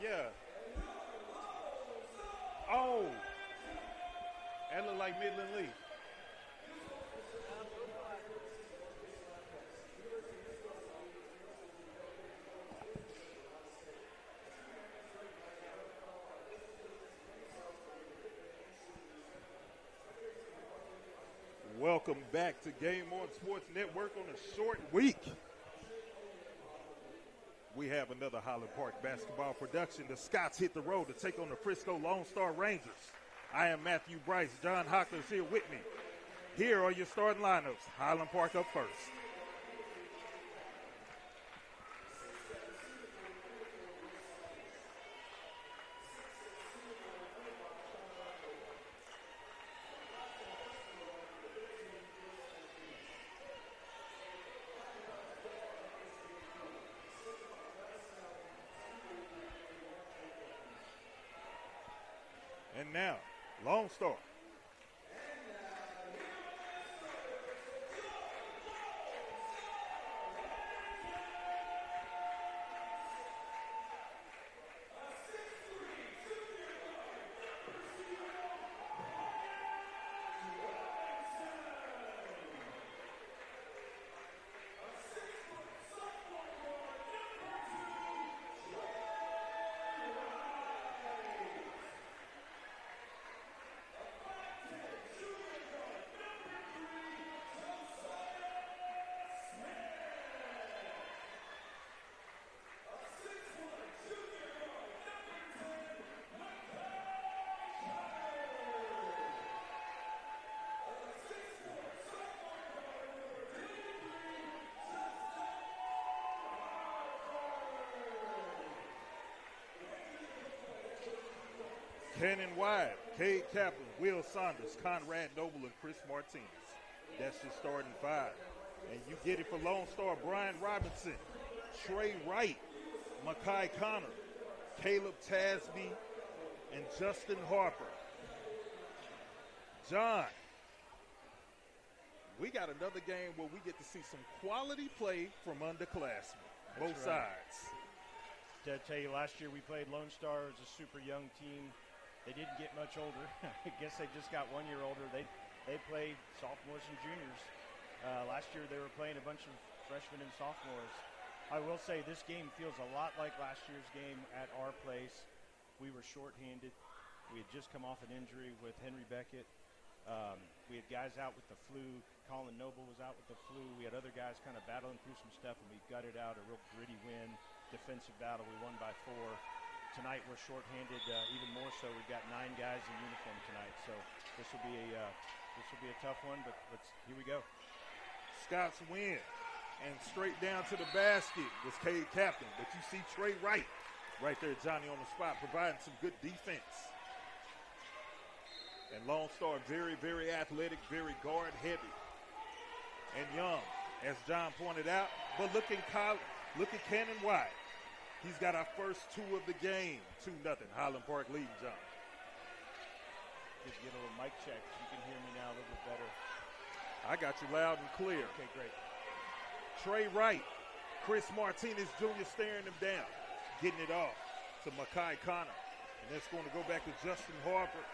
Yeah. Oh. That looked like Midland Lee. Welcome back to Game On Sports Network on a short week. We have another Highland Park basketball production. The Scots hit the road to take on the Frisco Lone Star Rangers. I am Matthew Bryce. John Hockler's here with me. Here are your starting lineups. Highland Park up first. And now, Lone Star. Cannon Wide, Cade Kaplan, Will Saunders, Conrad Noble, and Chris Martinez. That's your starting five. And you get it for Lone Star, Brian Robinson, Trey Wright, Makai Connor, Caleb Tasby, and Justin Harper. John, we got another game where we get to see some quality play from underclassmen, both sides. To tell you, last year we played Lone Star as a super young team. They didn't get much older. I guess they just got 1 year older. They played sophomores and juniors. Last year they were playing a bunch of freshmen and sophomores. I will say this game feels a lot like last year's game at our place. We were shorthanded. We had just come off an injury with Henry Beckett. We had guys out with the flu. Colin Noble was out with the flu. We had other guys kind of battling through some stuff, and we gutted out a real gritty win, defensive battle. We won by 4. Tonight we're shorthanded even more so. We've got 9 guys in uniform tonight, so this will be a tough one. But here we go. Scots win, and straight down to the basket was Cade Kaplan. But you see Trey Wright right there, Johnny on the spot, providing some good defense. And Lone Star very, very athletic, very guard heavy, and young, as John pointed out. But look at Cannon Wide. He's got our first 2 of the game, 2-0. Highland Park leading, John. Just get a little mic check. You can hear me now a little bit better. I got you loud and clear. Okay, great. Trey Wright, Chris Martinez Jr. staring him down, getting it off to Makai Connor. And that's going to go back to Justin Harper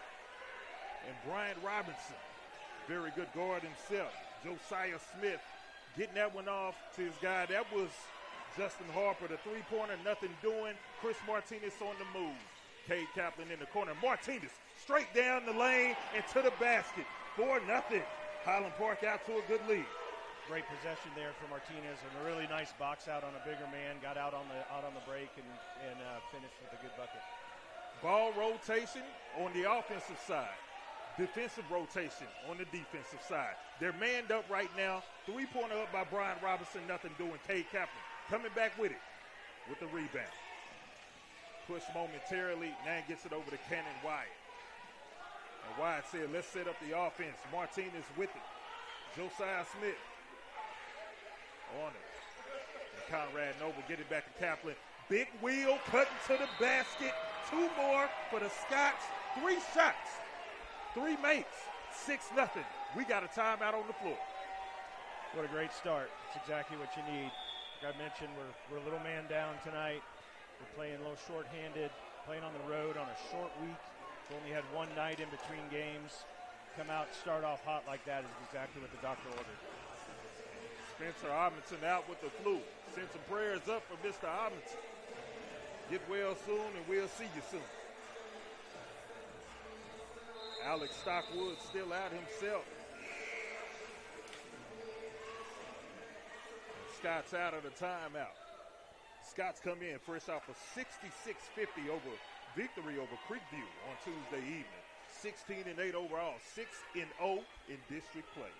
and Brian Robinson. Very good guard himself. Josiah Smith getting that one off to his guy. That was Justin Harper, the three-pointer, nothing doing. Chris Martinez on the move. Cade Kaplan in the corner. Martinez straight down the lane and to the basket. 4-0. Highland Park out to a good lead. Great possession there for Martinez, and a really nice box out on a bigger man. Got out on the break and finished with a good bucket. Ball rotation on the offensive side. Defensive rotation on the defensive side. They're manned up right now. Three-pointer up by Brian Robinson, nothing doing. Cade Kaplan coming back with it with the rebound. Push momentarily. Now gets it over to Cannon Wyatt. And Wyatt said, let's set up the offense. Martinez with it. Josiah Smith on it. And Conrad Noble getting back to Kaplan. Big wheel cutting to the basket. 2 more for the Scots. 3 shots. 3 makes. 6-0. We got a timeout on the floor. What a great start. It's exactly what you need. Like I mentioned, we're a little man down tonight. We're playing a little short-handed, playing on the road on a short week. We only had one night in between games. Come out, start off hot like that is exactly what the doctor ordered. Spencer Amundsen out with the flu. Send some prayers up for Mr. Amundsen. Get well soon, and we'll see you soon. Alex Stockwood still out himself. And Scott's out of the timeout. Scott's come in fresh off a 66-50 victory over Creekview on Tuesday evening. 16-8 overall, 6-0 in district play.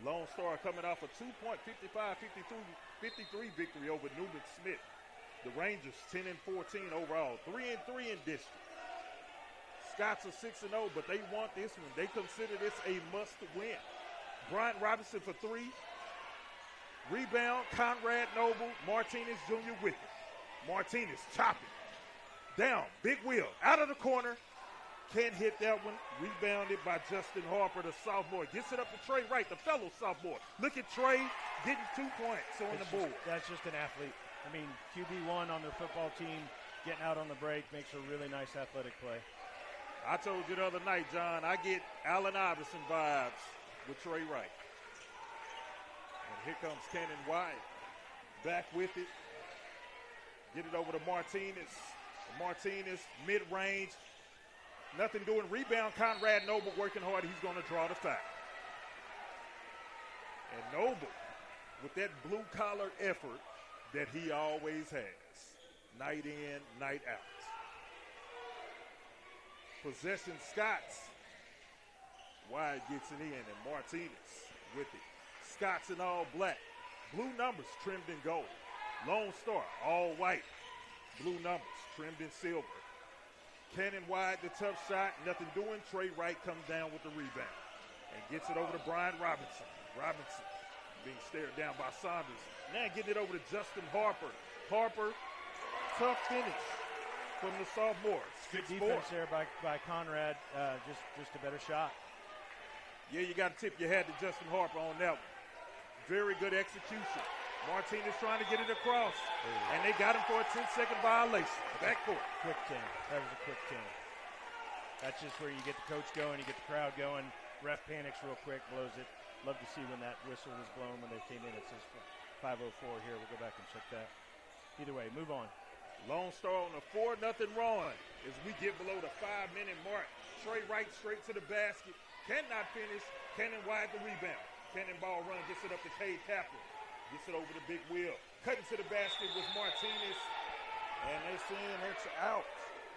Lone Star coming off a 2.55-53 victory over Newman Smith. The Rangers 10-14 overall, 3-3 in district. Scots are 6-0, but they want this one. They consider this a must-win. Bryant Robinson for 3. Rebound, Conrad Noble, Martinez Jr. with it. Martinez chopping. Down, Big Wheel, out of the corner. Can't hit that one. Rebounded by Justin Harper, the sophomore. Gets it up to Trey Wright, the fellow sophomore. Look at Trey getting 2 points on the board. That's just an athlete. I mean, QB1 on their football team, getting out on the break, makes a really nice athletic play. I told you the other night, John, I get Allen Iverson vibes with Trey Wright. And here comes Cannon White. Back with it. Get it over to Martinez. Martinez, mid-range. Nothing doing. Rebound, Conrad Noble working hard. He's going to draw the foul. And Noble, with that blue-collar effort that he always has. Night in, night out. Possession Scots. Wide gets it in, and Martinez with it. Scots in all black. Blue numbers trimmed in gold. Lone Star, all white. Blue numbers trimmed in silver. Cannon wide, the tough shot. Nothing doing. Trey Wright comes down with the rebound and gets it over to Brian Robinson. Robinson being stared down by Saunders. Now getting it over to Justin Harper. Harper, tough finish from the sophomore. Good defense there by Conrad. Just a better shot. Yeah, you got to tip your hat to Justin Harper on that one. Very good execution. Martinez trying to get it across, and they got him for a 10-second violation. Backcourt. Quick 10. That was a quick 10. That's just where you get the coach going, you get the crowd going. Ref panics real quick, blows it. Love to see when that whistle was blown when they came in. It says 5:04 here. We'll go back and check that. Either way, move on. Lone Star on a 4-0 run as we get below the 5-minute mark. Trey Wright straight to the basket. Cannot finish. Cannon wide the rebound. Cannonball run, gets it up to Cade Kaplan. Gets it over to Big Wheel. Cutting to the basket with Martinez. And they saying it's out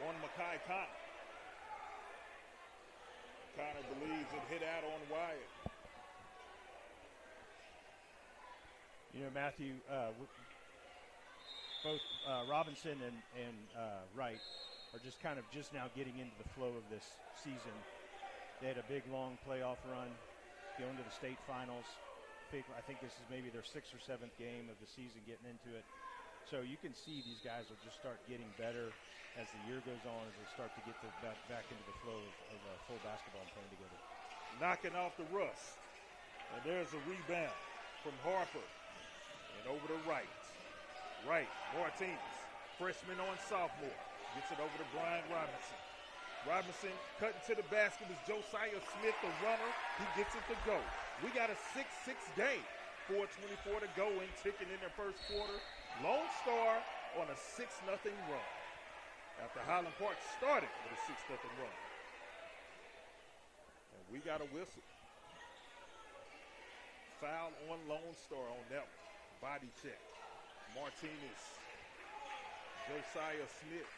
on Makai Connor. Connor believes it hit out on Wyatt. You know, Matthew, both Robinson and Wright are just now getting into the flow of this season. They had a big, long playoff run, going to the state finals. I think this is maybe their 6th or 7th game of the season getting into it. So you can see these guys will just start getting better as the year goes on, as they start to get back into the flow of full basketball and playing together. Knocking off the rust. And there's a rebound from Harper. And over to Wright. Wright, Martinez, freshman on sophomore. Gets it over to Brian Robinson. Robinson cutting to the basket is Josiah Smith, the runner. He gets it to go. We got a 6-6 game. 4:24 to go and ticking in their first quarter. Lone Star on a 6-0 run. After Highland Park started with a 6-0 run. And we got a whistle. Foul on Lone Star on that one. Body check. Martinez. Josiah Smith.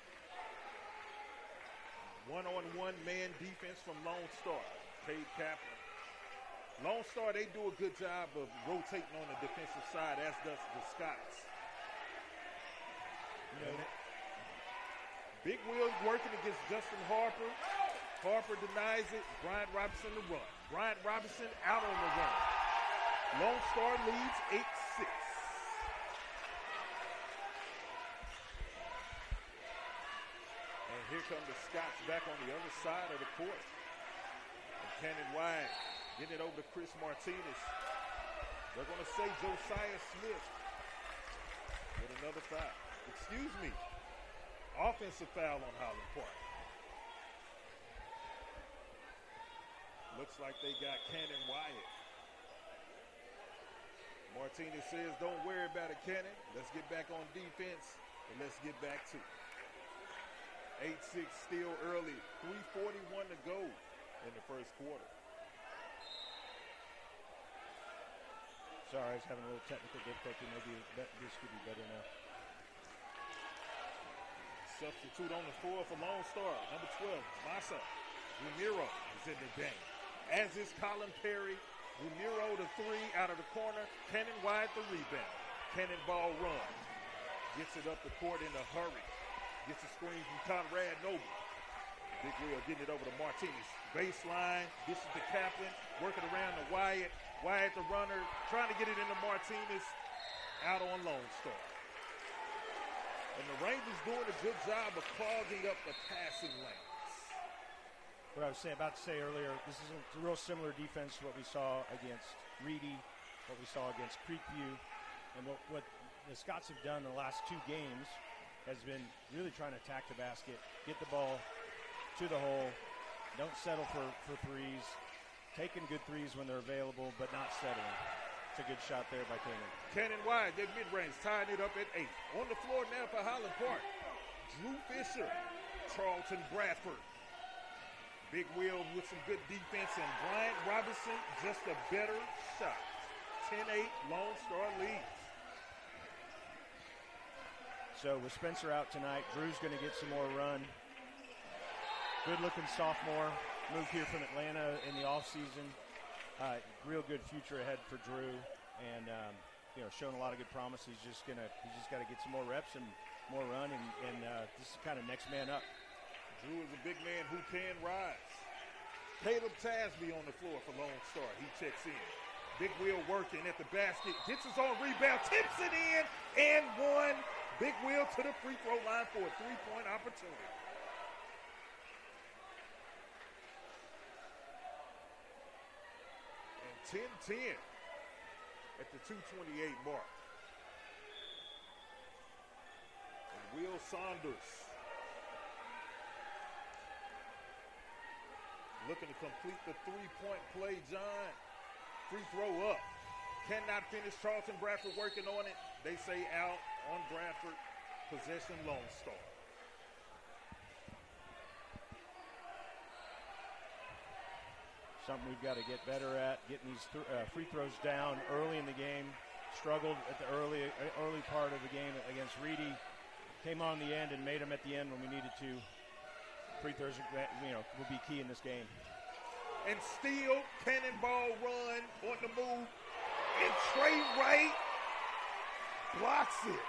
One-on-one man defense from Lone Star. Cade Kaplan. Lone Star, they do a good job of rotating on the defensive side, as does the Scots. Big Wheel working against Justin Harper. Harper denies it. Bryant Robinson the run. Bryant Robinson out on the run. Lone Star leads 8-6. And here come the Scots back on the other side of the court. And Cannon wide. Getting it over to Chris Martinez. They're going to say Josiah Smith with another foul. Excuse me. Offensive foul on Highland Park. Looks like they got Cannon Wyatt. Martinez says, don't worry about it, Cannon. Let's get back on defense, and let's get back to it. 8-6 still early. 3:41 to go in the first quarter. Sorry, I was having a little technical difficulty. Maybe this could be better now. Substitute on the floor for Lone Star. Number 12, Masa Ramiro is in the game. As is Colin Perry. Ramiro the three out of the corner. Cannon Wyatt the rebound. Cannonball run. Gets it up the court in a hurry. Gets a screen from Conrad Noble. Big Will getting it over to Martinez. Baseline. This is the Kaplan. Working around to Wyatt. Wyatt the runner. Trying to get it into Martinez. Out on Lone Star. And the Rangers doing a good job of clogging up the passing lanes. What I was about to say earlier, this is a real similar defense to what we saw against Reedy, what we saw against Creekview, and what the Scots have done in the last two games has been really trying to attack the basket, get the ball to the hole, don't settle for threes, taking good threes when they're available, but not settling. It's a good shot there by Cannon. Cannon Wyatt, their mid-range, tying it up at 8. On the floor now for Highland Park. Drew Fisher, Charlton Bradford. Big Will with some good defense, and Bryant Robinson just a better shot. 10-8, Lone Star leads. So with Spencer out tonight, Drew's going to get some more run. Good-looking sophomore, moved here from Atlanta in the offseason. Real good future ahead for Drew, and showing a lot of good promise. He's just got to get some more reps and more run, and this is kind of next man up. Drew is a big man who can rise. Caleb Tasby on the floor for Lone Star. He checks in. Big Will working at the basket. Gets his own rebound. Tips it in and one. Big Will to the free throw line for a three-point opportunity. And 10-10 at the 2:28 mark. And Will Saunders looking to complete the three-point play, John. Free throw up. Cannot finish. Charlton Bradford working on it. They say out on Bradford. Possession Lone Star. Something we've got to get better at, getting these free throws down early in the game. Struggled at the early part of the game against Reedy. Came on the end and made them at the end when we needed to. Free throws, will be key in this game. And steal, cannonball run on the move. And Trey Wright blocks it.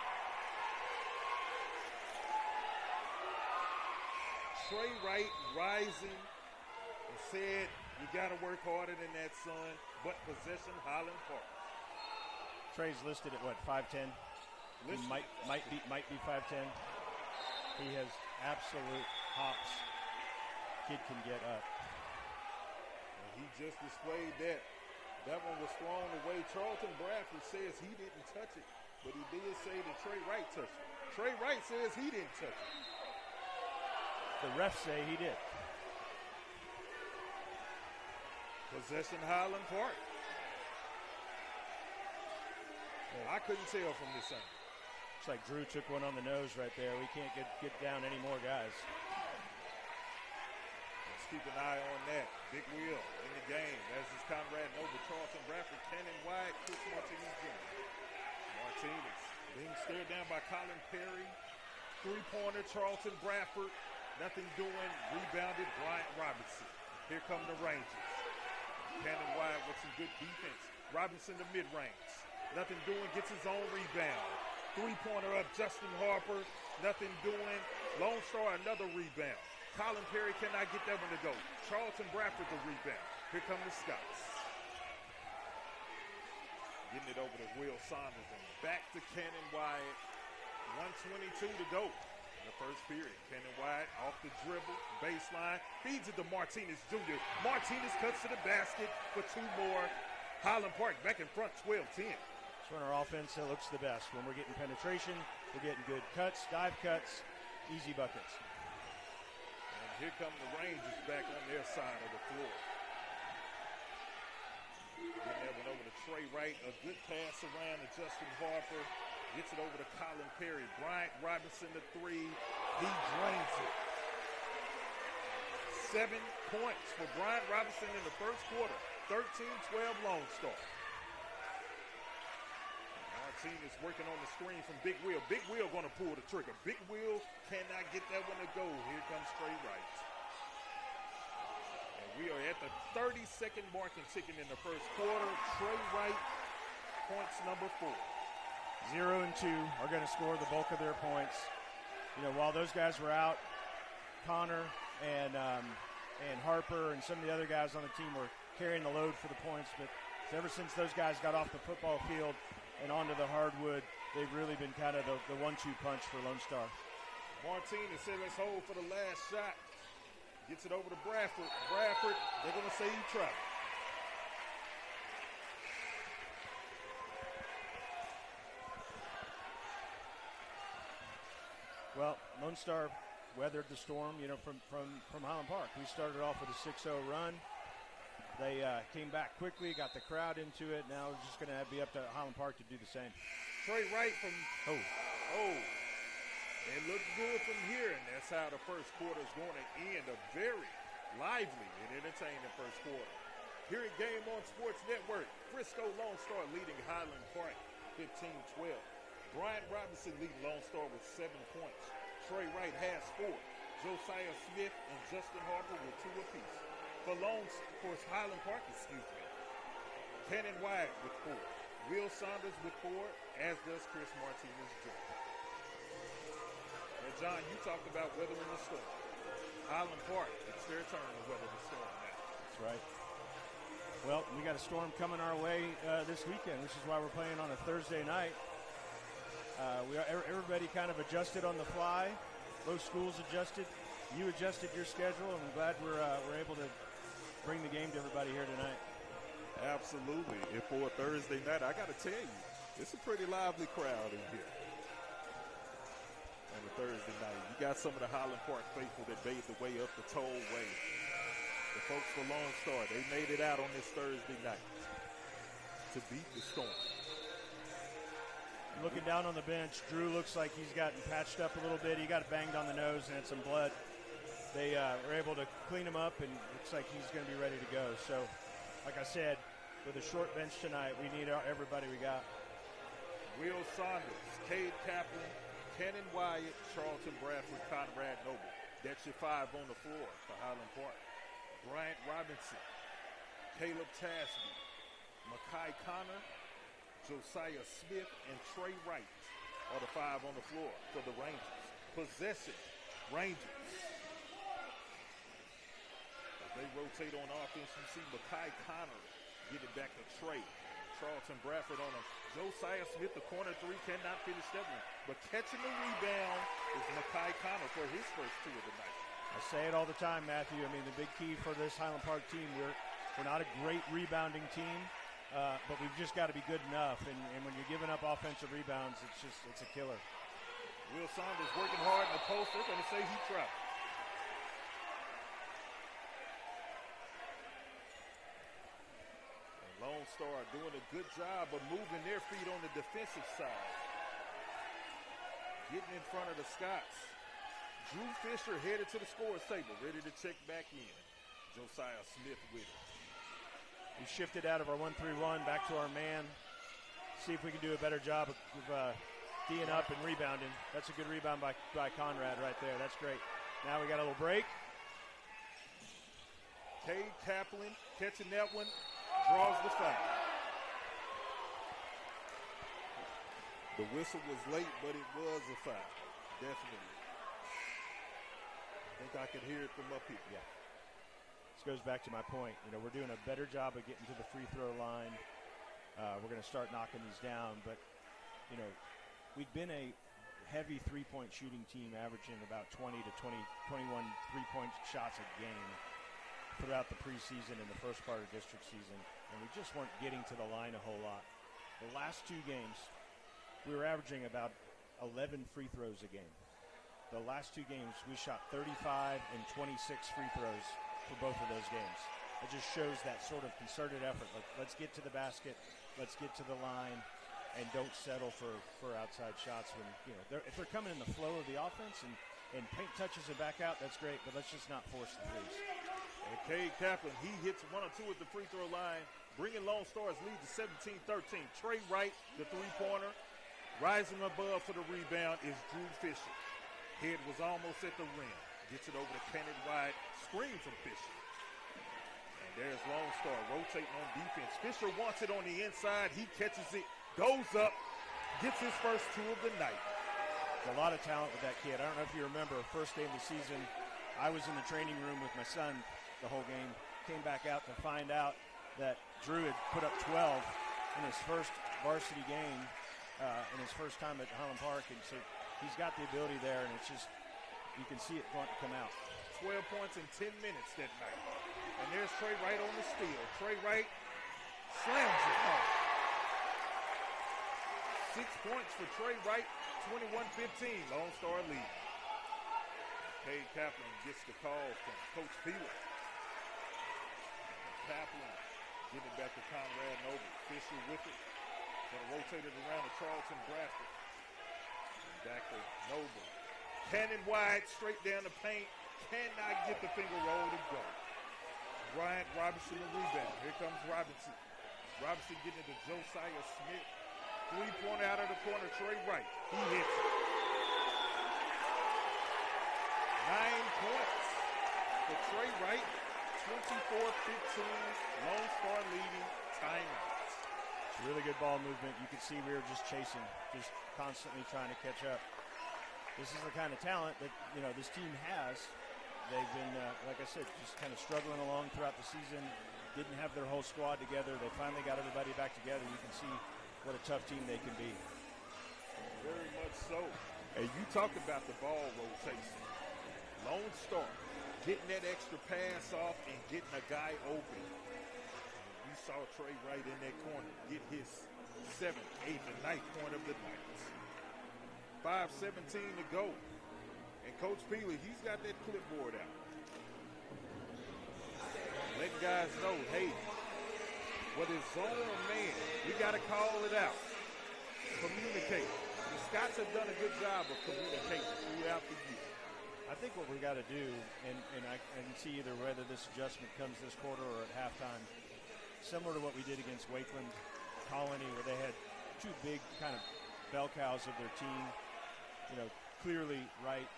Trey Wright rising and said, you got to work harder than that, son. But possession, Highland Park. Trey's listed at what, 5'10"? He might be 5'10". He has absolute hops. Kid can get up. And he just displayed that. That one was thrown away. Charlton Bradford says he didn't touch it, but he did say that Trey Wright touched it. Trey Wright says he didn't touch it. The refs say he did. Possession Highland Park. I couldn't tell from this angle. Looks like Drew took one on the nose right there. We can't get down any more guys. Let's keep an eye on that. Big Will in the game. As is Conrad Noble, Charlton Bradford, Cannon Wyatt, Chris Martinez Jr. Martinez being stared down by Colin Perry. Three-pointer, Charlton Bradford. Nothing doing. Rebounded, Bryant Robinson. Here come the Rangers. Cannon Wyatt with some good defense. Robinson the mid-range. Nothing doing, gets his own rebound. Three-pointer up, Justin Harper. Nothing doing. Lone Star, another rebound. Colin Perry cannot get that one to go. Charlton Bradford the rebound. Here come the Scots. Getting it over to Will Saunders and back to Cannon Wyatt. 1:22 to go in the first period. Cannon Wyatt off the dribble, baseline, feeds it to Martinez Jr. Martinez cuts to the basket for two more. Highland Park back in front, 12-10. It's when our offense looks the best. When we're getting penetration, we're getting good cuts, dive cuts, easy buckets. And here come the Rangers back on their side of the floor. Getting that one over to Trey Wright. A good pass around to Justin Harper. Gets it over to Colin Perry. Bryant Robinson, the three. He drains it. 7 points for Bryant Robinson in the first quarter. 13-12 Lone Star. Martinez working on the screen from Big Will. Big Will going to pull the trigger. Big Will cannot get that one to go. Here comes Trey Wright. And we are at the 30-second mark and ticking in the first quarter. Trey Wright, points number 4. 0 and 2 are going to score the bulk of their points. You know, while those guys were out, Connor and Harper and some of the other guys on the team were carrying the load for the points. But ever since those guys got off the football field and onto the hardwood, they've really been kind of the 1-2 punch for Lone Star. Martinez said, let's hold for the last shot. Gets it over to Bradford. Bradford, they're going to say he tried. Well, Lone Star weathered the storm, you know, from Highland Park. We started off with a 6-0 run. They came back quickly, got the crowd into it. Now it's just going to be up to Highland Park to do the same. Trey Wright from it looked good from here, and that's how the first quarter is going to end. A very lively and entertaining first quarter. Here at Game On Sports Network, Frisco Lone Star leading Highland Park 15-12. Bryant Robinson leading Lone Star with 7 points. Trey Wright has 4. Josiah Smith and Justin Harper with 2 apiece. For Highland Park, Cannon Wyatt with 4. Will Saunders with 4, as does Chris Martinez Jr. And John, you talked about weathering the storm. Highland Park, it's their turn to weather the storm now. That's right. Well, we got a storm coming our way this weekend, which is why we're playing on a Thursday night. Everybody kind of adjusted on the fly. Both schools adjusted. You adjusted your schedule, and I'm glad we're able to bring the game to everybody here tonight. Absolutely. And for a Thursday night, I got to tell you, it's a pretty lively crowd in here on a Thursday night. You got some of the Highland Park faithful that made the way up the tollway. The folks for Lone Star, they made it out on this Thursday night to beat the storm. Looking down on the bench, Drew looks like he's gotten patched up a little bit. He got banged on the nose and had some blood. They were able to clean him up, and looks like he's going to be ready to go. So, like I said, with a short bench tonight, we need everybody we got. Will Saunders, Cade Kaplan, Cannon Wyatt, Charlton Bradford, Conrad Noble. That's your 5 on the floor for Highland Park. Bryant Robinson, Caleb Tasby, Makai Connor, Josiah Smith, and Trey Wright are the 5 on the floor for the Rangers. Possession, Rangers. As they rotate on offense, you see Makai Connor get it back to Trey. Charlton Bradford on him. Josiah Smith, the corner 3, cannot finish that one. But catching the rebound is Makai Connor for his first 2 of the night. I say it all the time, Matthew. I mean, the big key for this Highland Park team, we're not a great rebounding team. But we've just got to be good enough, and when you're giving up offensive rebounds, it's a killer. Will Saunders working hard in the post. They're going to say he tried. And Lone Star doing a good job of moving their feet on the defensive side. Getting in front of the Scots. Drew Fisher headed to the scores table, ready to check back in. Josiah Smith with it. We shifted out of our 1-3-1 back to our man. See if we can do a better job of D'ing up and rebounding. That's a good rebound by Conrad right there. That's great. Now we got a little break. Cade Kaplan catching that one, draws the foul. The whistle was late, but it was a foul. Definitely. I think I could hear it from up here. Yeah. This goes back to my point. You know, we're doing a better job of getting to the free throw line. We're going to start knocking these down. But, you know, we've been a heavy three-point shooting team, averaging about 20 to 21 three-point shots a game throughout the preseason and the first part of district season. And we just weren't getting to the line a whole lot. The last 2 games, we were averaging about 11 free throws a game. the last 2 games, we shot 35 and 26 free throws for both of those games. It just shows that sort of concerted effort. Like, let's get to the basket, let's get to the line, and don't settle for outside shots. When if they're coming in the flow of the offense and paint touches and back out, that's great. But let's just not force the threes. And Cade Kaplan, he hits 1 or 2 at the free throw line, bringing Lone Stars lead to 17-13. Trey Wright, the three-pointer. Rising above for the rebound is Drew Fisher. Head was almost at the rim. Gets it over to Cannon White. Screen from Fisher. And there's Lone Star rotating on defense. Fisher wants it on the inside. He catches it, goes up, gets his first 2 of the night. There's a lot of talent with that kid. I don't know if you remember, first game of the season, I was in the training room with my son the whole game. Came back out to find out that Drew had put up 12 in his first varsity game, in his first time at Highland Park. And so he's got the ability there, and it's just, you can see it going to come out. 12 points in 10 minutes that night. And there's Trey Wright on the steal. Trey Wright slams it home. 6 points for Trey Wright, 21-15, Lone Star lead. Cade Kaplan gets the call from Coach Peeler. Kaplan giving it back to Conrad Noble. Fisher with it. Gonna rotate it around to Charlton Bradford. And back to Noble. Cannon wide, straight down the paint. Cannot get the finger roll to go. Bryant Robinson the rebound. Here comes Robinson. Robinson getting it to Josiah Smith. 3-pointer out of the corner, Trey Wright. He hits it. 9 points for Trey Wright. 24-15, Lone Star leading, timeouts. It's a really good ball movement. You could see we were just chasing, just constantly trying to catch up. This is the kind of talent that, this team has. They've been, like I said, just kind of struggling along throughout the season. Didn't have their whole squad together. They finally got everybody back together. You can see what a tough team they can be. Very much so. And you talked about the ball rotation. Lone Star getting that extra pass off and getting a guy open. You saw Trey Wright in that corner get his 7th, 8th, and 9th point of the night. 5:17 to go. And Coach Peeler, he's got that clipboard out. Letting guys know, hey, whether it's zone or man, we got to call it out. Communicate. The Scots have done a good job of communicating throughout the year. I think what we got to do, and I can see either whether this adjustment comes this quarter or at halftime, similar to what we did against Wakeland Colony, where they had 2 big kind of bell cows of their team. Clearly Wright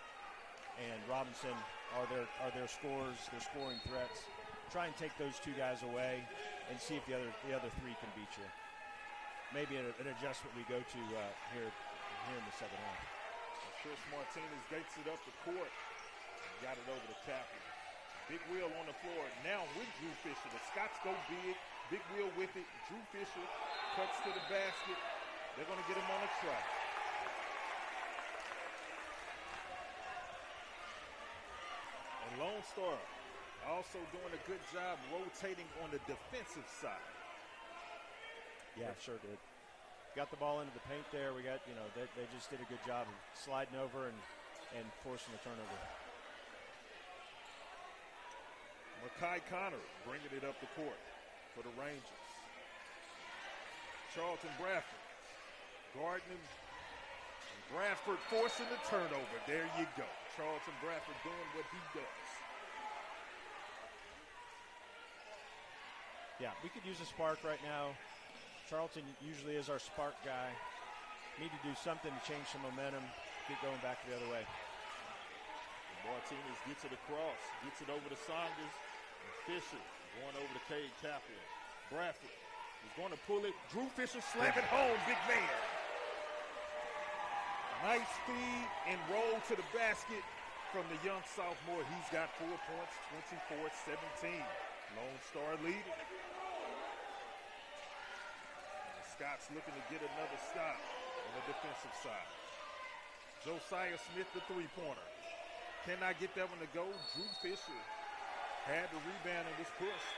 and Robinson are their scorers, their scoring threats. Try and take those 2 guys away and see if the other 3 can beat you. Maybe an adjustment we go to here in the second half. Chris Martinez gates it up the court. Got it over to Kaplan. Big wheel on the floor. Now with Drew Fisher. The Scots go big. Big wheel with it. Drew Fisher cuts to the basket. They're going to get him on a track. And Lone Star also doing a good job rotating on the defensive side. Yeah, sure did. Got the ball into the paint there. We got, they just did a good job of sliding over and forcing the turnover. Makai Connor bringing it up the court for the Rangers. Charlton Bradford guarding him. Bradford forcing the turnover. There you go. Charlton Bradford doing what he does. Yeah, we could use a spark right now. Charlton usually is our spark guy. Need to do something to change some momentum, get going back the other way. And Martinez gets it across, gets it over to Saunders. And Fisher going over to Cade Kaplan. Bradford is going to pull it. Drew Fisher slam it home, big man. Nice speed and roll to the basket from the young sophomore. He's got 4 points, 24-17. Lone Star leading. Scott's looking to get another stop on the defensive side. Josiah Smith, the 3-pointer. Cannot get that one to go. Drew Fisher had the rebound and was pushed.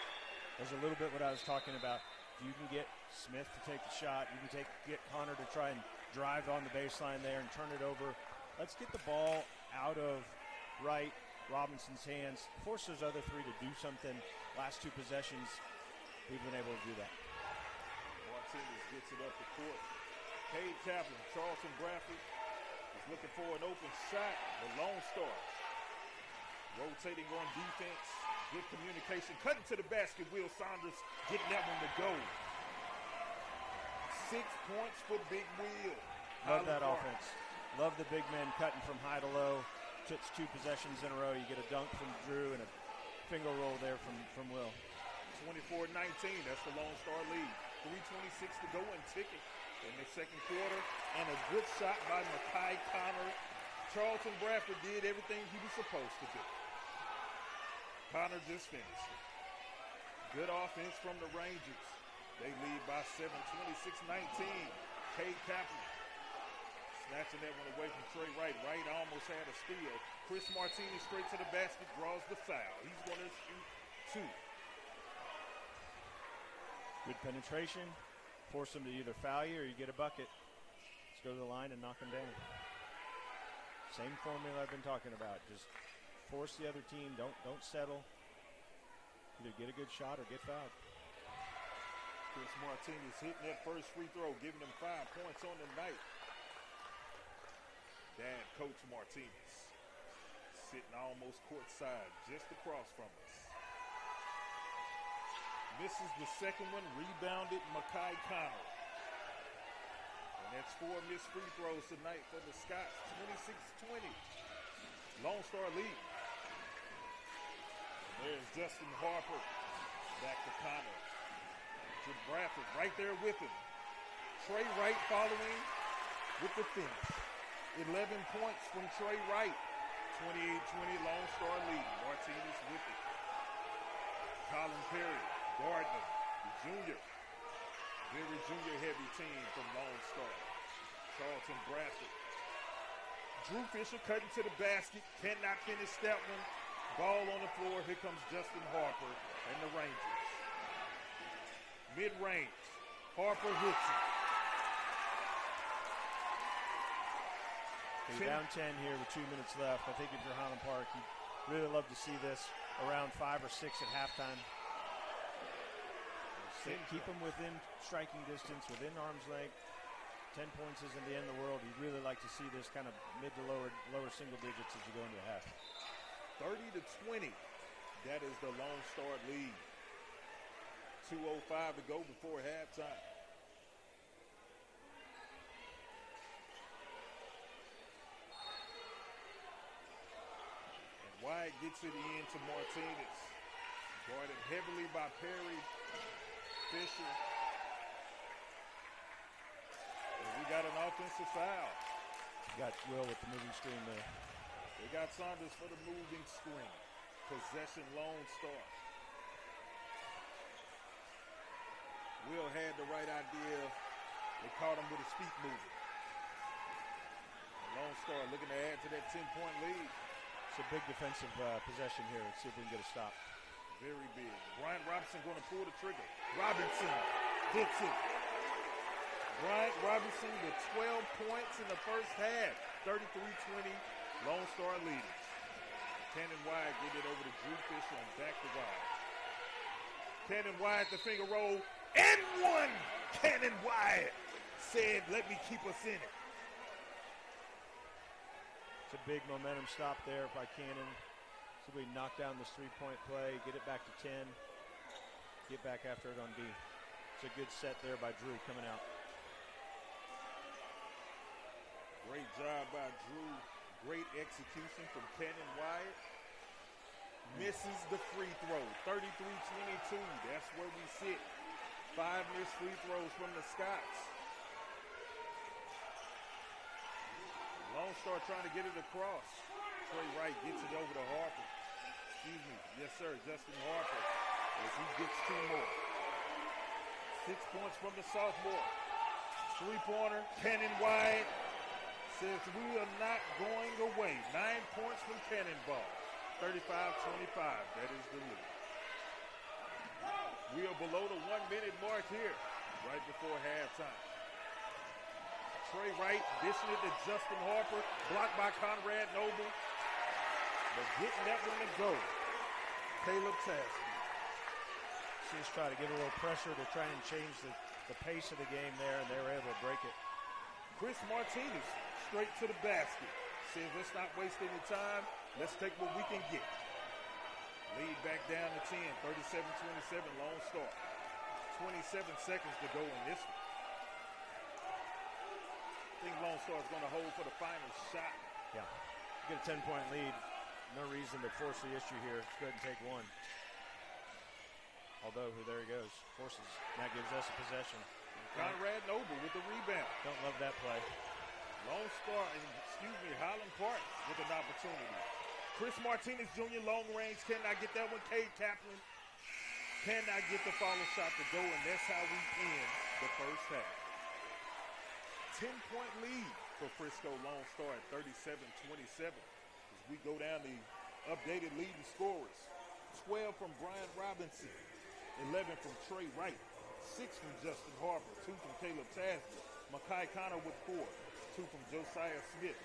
There's a little bit what I was talking about. If you can get Smith to take the shot, you can get Connor to try and drive on the baseline there and turn it over. Let's get the ball out of Wright Robinson's hands, force those other three to do something. Last two possessions, we've been able to do that. Martinez gets it up the court. Cade Kaplan, Charlton Bradford is looking for an open shot. The Lone Star rotating on defense. Good communication. Cutting to the basket. Will Saunders getting that one to go. 6 points for Big Will. Love that offense. Love the big men cutting from high to low. Just 2 possessions in a row. You get a dunk from Drew and a finger roll there from Will. 24-19. That's the Lone Star lead. 3:26 to go and ticking in the second quarter. And a good shot by Makai Connor. Charlton Bradford did everything he was supposed to do. Connor just finished. Good offense from the Rangers. They lead by 7, 26-19. Cade Kaplan snatching that one away from Trey Wright. Wright almost had a steal. Chris Martinez straight to the basket, draws the foul. He's going to shoot 2. Good penetration. Force them to either foul you or you get a bucket. Let's go to the line and knock them down. Same formula I've been talking about. Just force the other team. Don't settle. Either get a good shot or get fouled. Chris Martinez hitting that first free throw, giving them 5 points on the night. Dad, Coach Martinez, sitting almost courtside, just across from us. Misses the second one, rebounded Makai Connor. And that's 4 missed free throws tonight for the Scots, 26-20. Lone Star lead. There's Justin Harper, back to Connor. To Bradford, right there with him. Trey Wright following with the finish. 11 points from Trey Wright. 28-20, Lone Star lead. Martinez with it. Colin Perry, Gardner, the junior. Very junior-heavy team from Lone Star. Charlton Bradford. Drew Fisher cutting to the basket. Cannot finish that one. Ball on the floor. Here comes Justin Harper and the Rangers. Mid-range. Harper hits it. Okay, down 10 here with 2 minutes left. I think if you're Highland Park, you'd really love to see this around 5 or 6 at halftime. Keep them within striking distance, within arm's length. 10 points isn't the end of the world. You'd really like to see this kind of mid to lower single digits as you go into the half. 30-20. That is the Lone Star lead. 2:05 to go before halftime. And Wyatt gets it in to Martinez. Guarded heavily by Perry, Fisher. And we got an offensive foul. Got Will with the moving screen there. They got Saunders for the moving screen. Possession Lone Star. Will had the right idea. They caught him with his feet moving. Lone Star looking to add to that 10-point lead. It's a big defensive possession here. Let's see if we can get a stop. Very big. Bryant Robinson going to pull the trigger. Robinson hits it. Bryant Robinson with 12 points in the first half. 33-20, Lone Star leaders. Cannon Wyatt get it over to Drew Fisher and back to Wyatt. Cannon Wyatt, the finger roll, and one! Cannon Wyatt said, let me keep us in it. It's a big momentum stop there by Cannon. So we knock down this three-point play, get it back to 10, get back after it on D. It's a good set there by Drew coming out. Great job by Drew. Great execution from Cannon Wyatt. Misses the free throw. 33-22. That's where we sit. 5 missed free throws from the Scots. Lone Star trying to get it across. Trey Wright gets it over to Harper. Excuse me. Yes, sir. Justin Harper. As he gets 2 more. 6 points from the sophomore. 3-pointer. Cannon Wyatt says we are not going away. 9 points from Cannonball. 35-25. That is the lead. We are below the 1-minute mark here. Right before halftime. Trey Wright dishing it to Justin Harper. Blocked by Conrad Noble. But getting that one to go, Caleb Tasker. Just try to get a little pressure to try and change the pace of the game there, and they were able to break it. Chris Martinez straight to the basket. Says, let's not waste any time. Let's take what we can get. Lead back down to 10, 37-27, Lone Star. 27 seconds to go in this one. I think Lone Star is going to hold for the final shot. Yeah. Get a 10-point lead. No reason to force the issue here. Just go ahead and take one. Although, there he goes. Forces. That gives us a possession. Conrad Noble with the rebound. Don't love that play. Lone Star, Highland Park with an opportunity. Chris Martinez Jr., long range, cannot get that one. Cade Kaplan cannot get the follow shot to go, and that's how we end the first half. 10-point lead for Frisco Lone Star at 37-27. As we go down the updated leading scorers. 12 from Brian Robinson, 11 from Trey Wright, 6 from Justin Harper, 2 from Caleb Tasker, Makai Connor with 4, 2 from Josiah Smith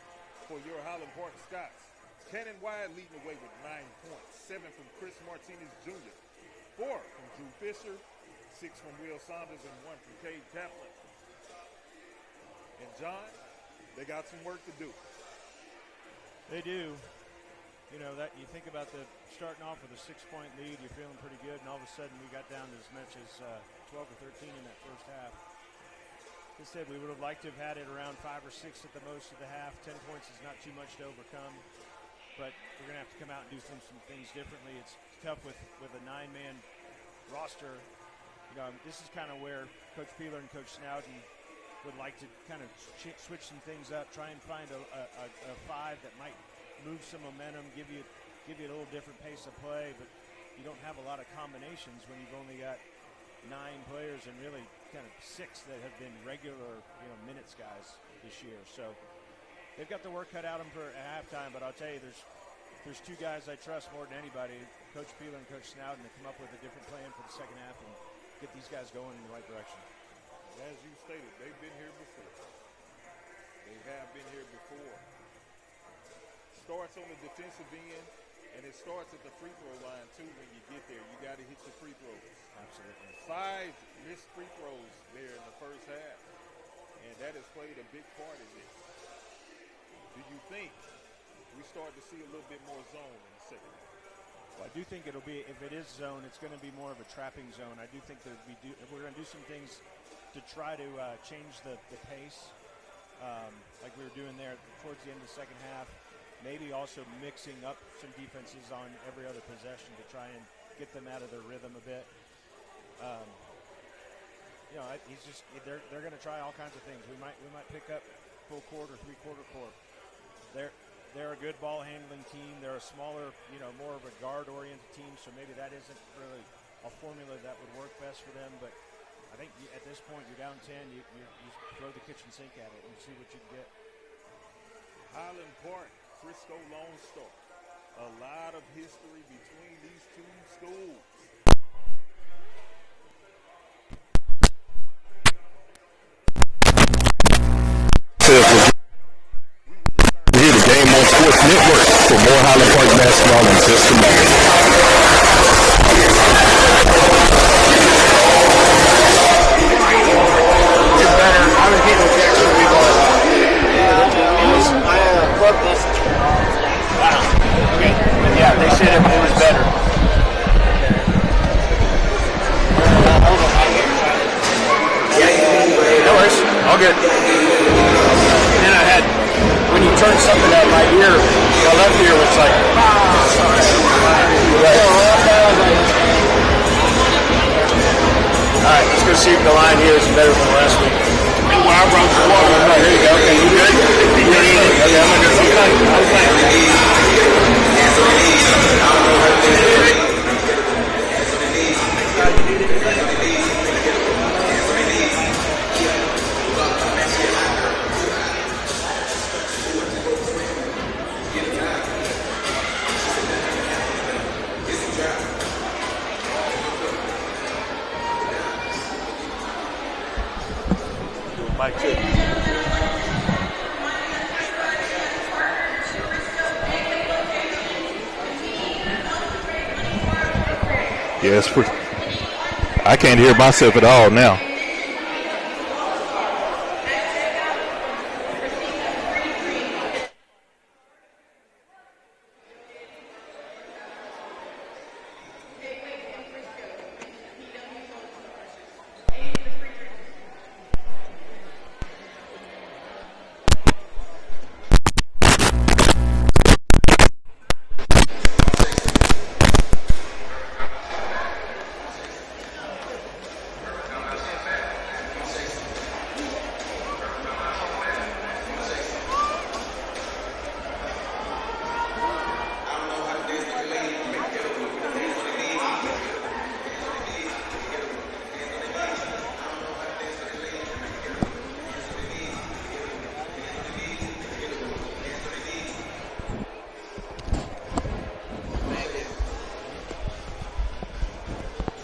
for your Highland Park Scots. Cannon Wyatt leading the way with 9 points, 7 from Chris Martinez Jr., 4 from Drew Fisher, 6 from Will Saunders, and 1 from Cade Kaplan. And John, they got some work to do. They do. You know, that you think about the starting off with a 6-point lead, you're feeling pretty good, and all of a sudden we got down to as much as 12 or 13 in that first half. Like I said, we would have liked to have had it around 5 or 6 at the most of the half. 10 points is not too much to overcome, but we're going to have to come out and do some things differently. It's tough with a 9-man roster. You know, this is kind of where Coach Peeler and Coach Snowden would like to kind of switch some things up, try and find a 5 that might move some momentum, give you a little different pace of play, but you don't have a lot of combinations when you've only got 9 players and really kind of 6 that have been regular, minutes guys this year. So they've got the work cut out of them for a halftime, but I'll tell you, there's 2 guys I trust more than anybody, Coach Peeler and Coach Snowden, to come up with a different plan for the second half and get these guys going in the right direction. As you stated, they've been here before. They have been here before. Starts on the defensive end, and it starts at the free throw line, too, when you get there. You got to hit your free throws. Absolutely. 5 missed free throws there in the first half, and that has played a big part in this. Do you think we start to see a little bit more zone in the second half? Well, I do think it'll be, if it is zone, it's going to be more of a trapping zone. I do think that we're going to do some things to try to change the pace, like we were doing there towards the end of the second half. Maybe also mixing up some defenses on every other possession to try and get them out of their rhythm a bit. They're going to try all kinds of things. We might pick up full court or 3/4 court. They're a good ball handling team. They're a smaller, more of a guard oriented team. So maybe that isn't really a formula that would work best for them. But I think at this point you're down 10. You throw the kitchen sink at it and see what you can get. Highland Park, Frisco Lone Star. A lot of history between these 2 schools. Hear the Game on Sports Network for more Highland Park basketball in just a moment. It's better. I was getting a text from people. Wow. Okay. Yeah, they said it was better. No worries. All good. And then I had, when you turn something up, my ear, my left ear was like, all right, let's go see if the line here is better than last week. And when I brought the water, oh, here you go. Okay, you good? You good? Okay, I'm gonna go. Mike too. Yes, I can't hear myself at all now.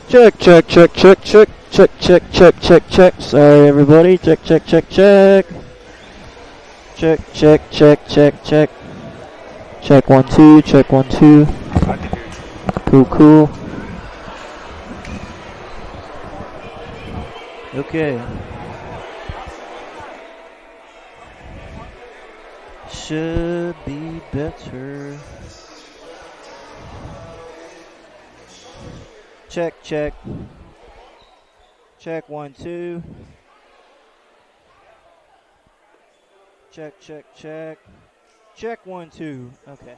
Check, check, check, check, check, check, check, check, check, check. Sorry, everybody. Check, check, check, check. Check, check, check, check, check. Check 1 2. Check 1 2. Cool, cool. Okay. Should be better. Check, check. Check 1 2. Check, check, check. Check 1 2. Okay.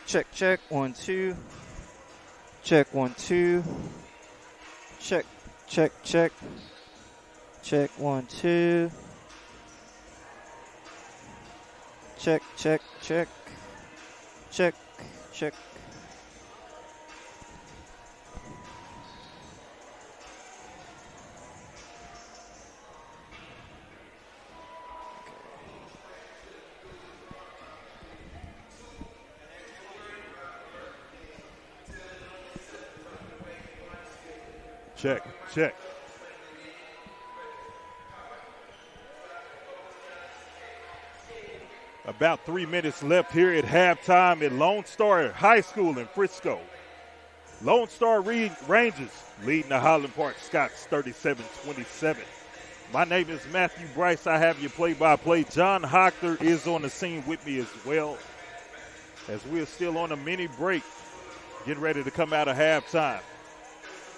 Check, check, 1 2. Check 1 2. Check, check, check. Check 1 2. Check, check, check. Check, check. Check, check. About 3 minutes left here at halftime at Lone Star High School in Frisco. Lone Star Rangers leading the Highland Park Scots 37-27. My name is Matthew Bryce. I have your play-by-play. John Hochter is on the scene with me as well, as we're still on a mini break, getting ready to come out of halftime.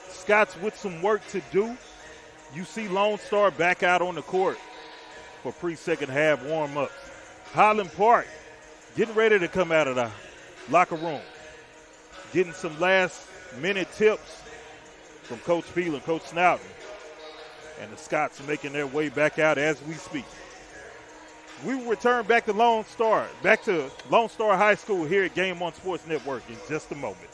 Scots with some work to do. You see Lone Star back out on the court for pre-second half warm-ups. Highland Park getting ready to come out of the locker room, getting some last-minute tips from Coach Peel and Coach Snowden. And the Scots are making their way back out as we speak. We will return back to Lone Star High School here at Game On Sports Network in just a moment.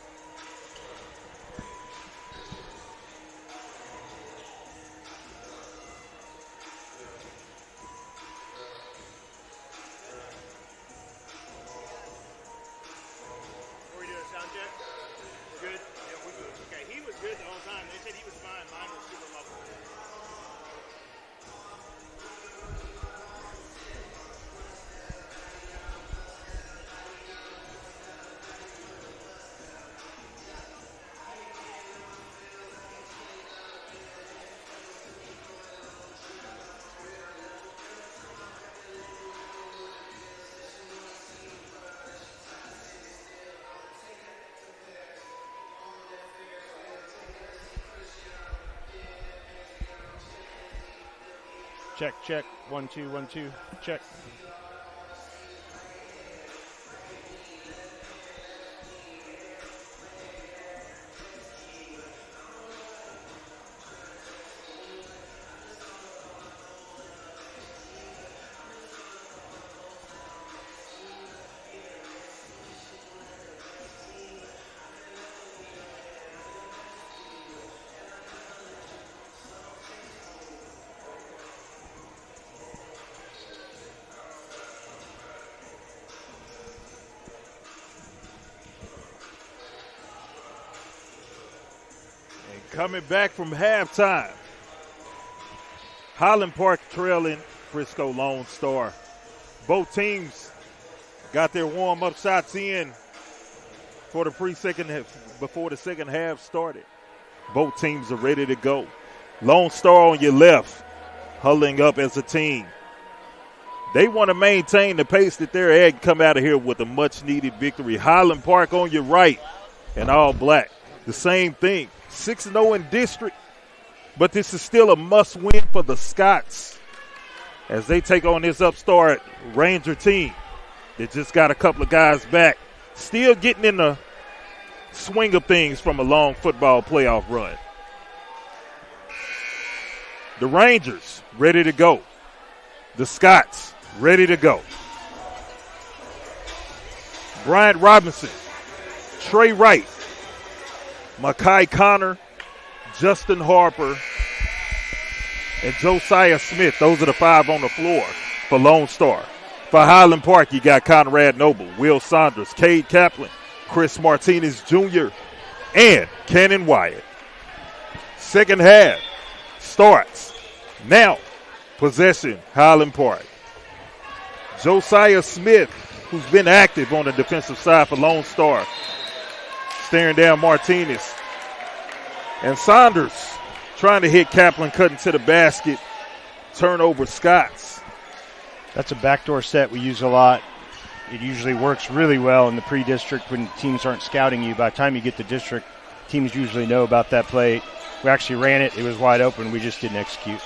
Check, check. 1 2, 1 2. Check. Coming back from halftime. Highland Park trailing Frisco Lone Star. Both teams got their warm-up shots in for the before the second half started. Both teams are ready to go. Lone Star on your left, huddling up as a team. They want to maintain the pace that they're at and come out of here with a much-needed victory. Highland Park on your right and all black. The same thing. 6-0 in district, but this is still a must-win for the Scots as they take on this upstart Ranger team that just got a couple of guys back. Still getting in the swing of things from a long football playoff run. The Rangers ready to go. The Scots ready to go. Bryant Robinson, Trey Wright, Makai Connor, Justin Harper, and Josiah Smith. Those are the 5 on the floor for Lone Star. For Highland Park, you got Conrad Noble, Will Saunders, Cade Kaplan, Chris Martinez Jr., and Cannon Wyatt. Second half starts now. Possession, Highland Park. Josiah Smith, who's been active on the defensive side for Lone Star, staring down Martinez. And Saunders trying to hit Kaplan, cutting to the basket. Turnover, Scots. That's a backdoor set we use a lot. It usually works really well in the pre-district when teams aren't scouting you. By the time you get to district, teams usually know about that play. We actually ran it. It was wide open. We just didn't execute.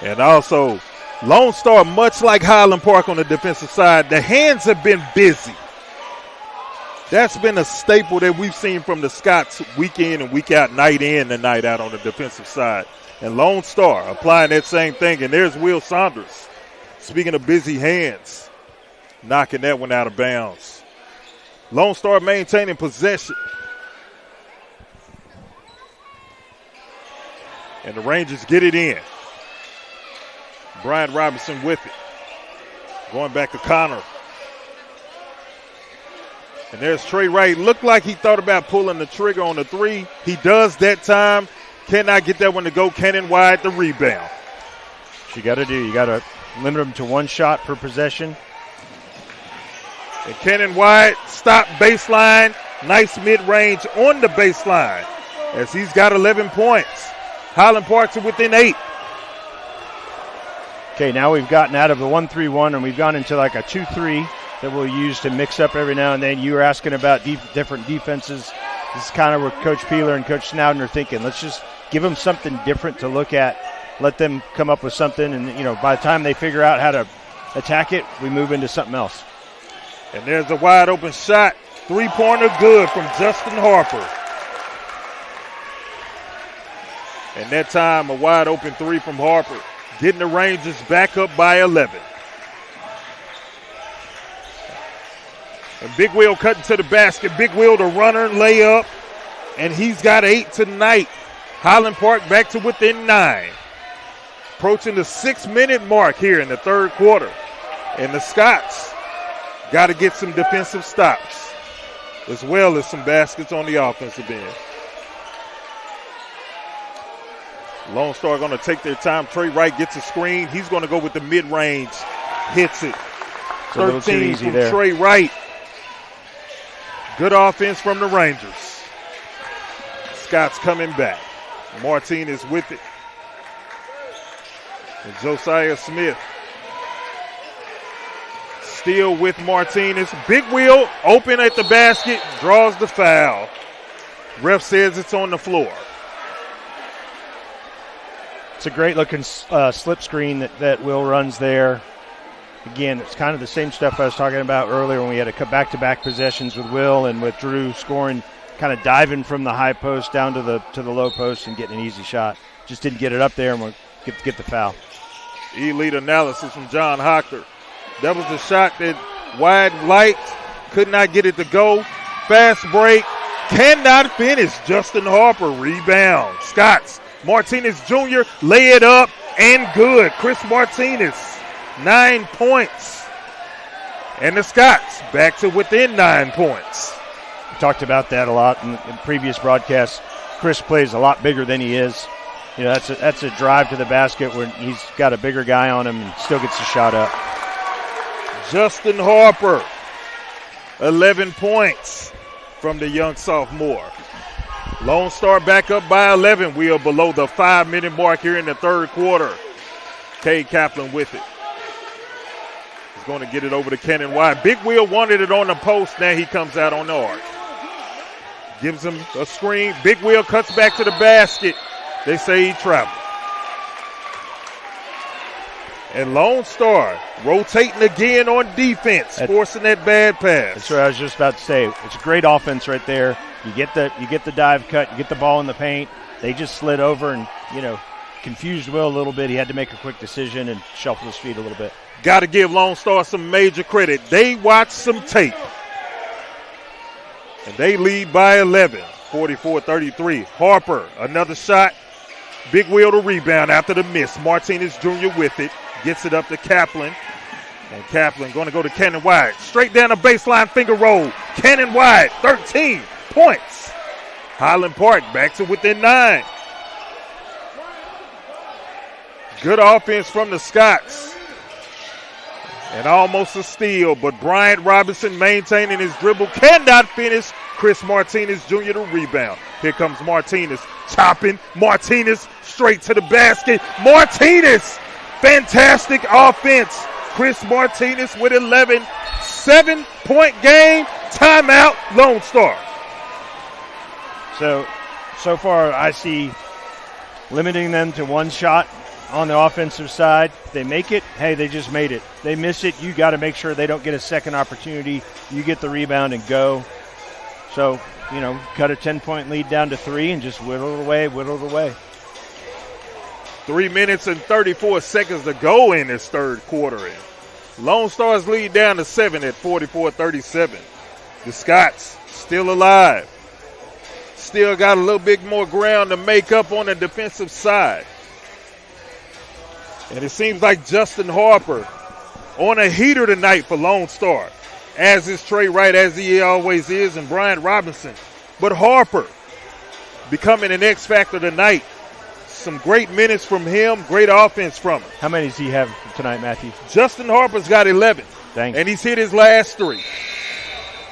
And also, Lone Star, much like Highland Park on the defensive side, the hands have been busy. That's been a staple that we've seen from the Scots week in and week out, night in and night out on the defensive side. And Lone Star applying that same thing. And there's Will Saunders. Speaking of busy hands, knocking that one out of bounds. Lone Star maintaining possession. And the Rangers get it in. Brian Robinson with it. Going back to Connor. And there's Trey Wright. Looked like he thought about pulling the trigger on the 3. He does that time. Cannot get that one to go. Cannon Wyatt the rebound. What you got to do, you got to limit them to 1 shot per possession. And Cannon Wyatt stop baseline. Nice mid-range on the baseline as he's got 11 points. Highland Park's within 8. Okay, now we've gotten out of the 1-3-1 and we've gone into like a 2-3 that we'll use to mix up every now and then. You were asking about different defenses. This is kind of what Coach Peeler and Coach Snowden are thinking. Let's just give them something different to look at. Let them come up with something, and by the time they figure out how to attack it, we move into something else. And there's a wide open shot. 3-pointer good from Justin Harper. And that time, a wide open 3 from Harper. Getting the Rangers back up by 11. And Big Will cutting to the basket. Big Will the runner, layup. And he's got 8 tonight. Highland Park back to within 9. Approaching the 6-minute mark here in the third quarter. And the Scots got to get some defensive stops, as well as some baskets on the offensive end. Lone Star going to take their time. Trey Wright gets a screen. He's going to go with the mid-range. Hits it. 13 from there. Trey Wright. Good offense from the Rangers. Scott's coming back. Martinez with it. And Josiah Smith. Still with Martinez. Big Wheel open at the basket. Draws the foul. Ref says it's on the floor. It's a great looking slip screen that Will runs there. Again, it's kind of the same stuff I was talking about earlier when we had a back-to-back possessions with Will and with Drew scoring, kind of diving from the high post down to the low post and getting an easy shot. Just didn't get it up there and we'll get the foul. Elite analysis from John Hocker. That was the shot that Wyatt liked. Could not get it to go. Fast break. Cannot finish. Justin Harper rebound. Scots. Martinez Jr. lay it up and good. Chris Martinez, 9 points. And the Scots back to within 9 points. talked about that a lot in previous broadcasts. Chris plays a lot bigger than he is. You know, that's a drive to the basket where he's got a bigger guy on him and still gets the shot up. Justin Harper, 11 points from the young sophomore. Lone Star back up by 11. We are below the 5-minute mark here in the third quarter. Cade Kaplan with it. He's going to get it over to Cannon White. Big Wheel wanted it on the post. Now he comes out on the arc. Gives him a screen. Big Wheel cuts back to the basket. They say he traveled. And Lone Star rotating again on defense, forcing that bad pass. That's what I was just about to say. It's a great offense right there. You get the dive cut, you get the ball in the paint. They just slid over and, confused Will a little bit. He had to make a quick decision and shuffle his feet a little bit. Got to give Lone Star some major credit. They watched some tape. And they lead by 11, 44-33. Harper, another shot. Big Wheel to rebound after the miss. Martinez Jr. with it. Gets it up to Kaplan. And Kaplan going to go to Cannon White. Straight down the baseline, finger roll. Cannon White, 13 points. Highland Park back to within 9. Good offense from the Scots. And almost a steal, but Bryant Robinson maintaining his dribble. Cannot finish. Chris Martinez Jr. to rebound. Here comes Martinez. Chopping. Martinez straight to the basket. Martinez. Fantastic offense. Chris Martinez with 11. 7-point game. Timeout, Lone Star. So far I see limiting them to one shot on the offensive side. If they make it, hey, they just made it. They miss it, you got to make sure they don't get a second opportunity. You get the rebound and go. So, cut a 10-point lead down to 3 and just whittle it away. 3 minutes and 34 seconds to go in this third quarter. Lone Stars lead down to 7 at 44-37. The Scots still alive. Still got a little bit more ground to make up on the defensive side. And it seems like Justin Harper on a heater tonight for Lone Star, as is Trey Wright, as he always is, and Brian Robinson. But Harper becoming an X factor tonight. Some great minutes from him, great offense from him. How many does he have tonight, Matthew? Justin Harper's got 11. Thanks. And he's hit his last 3.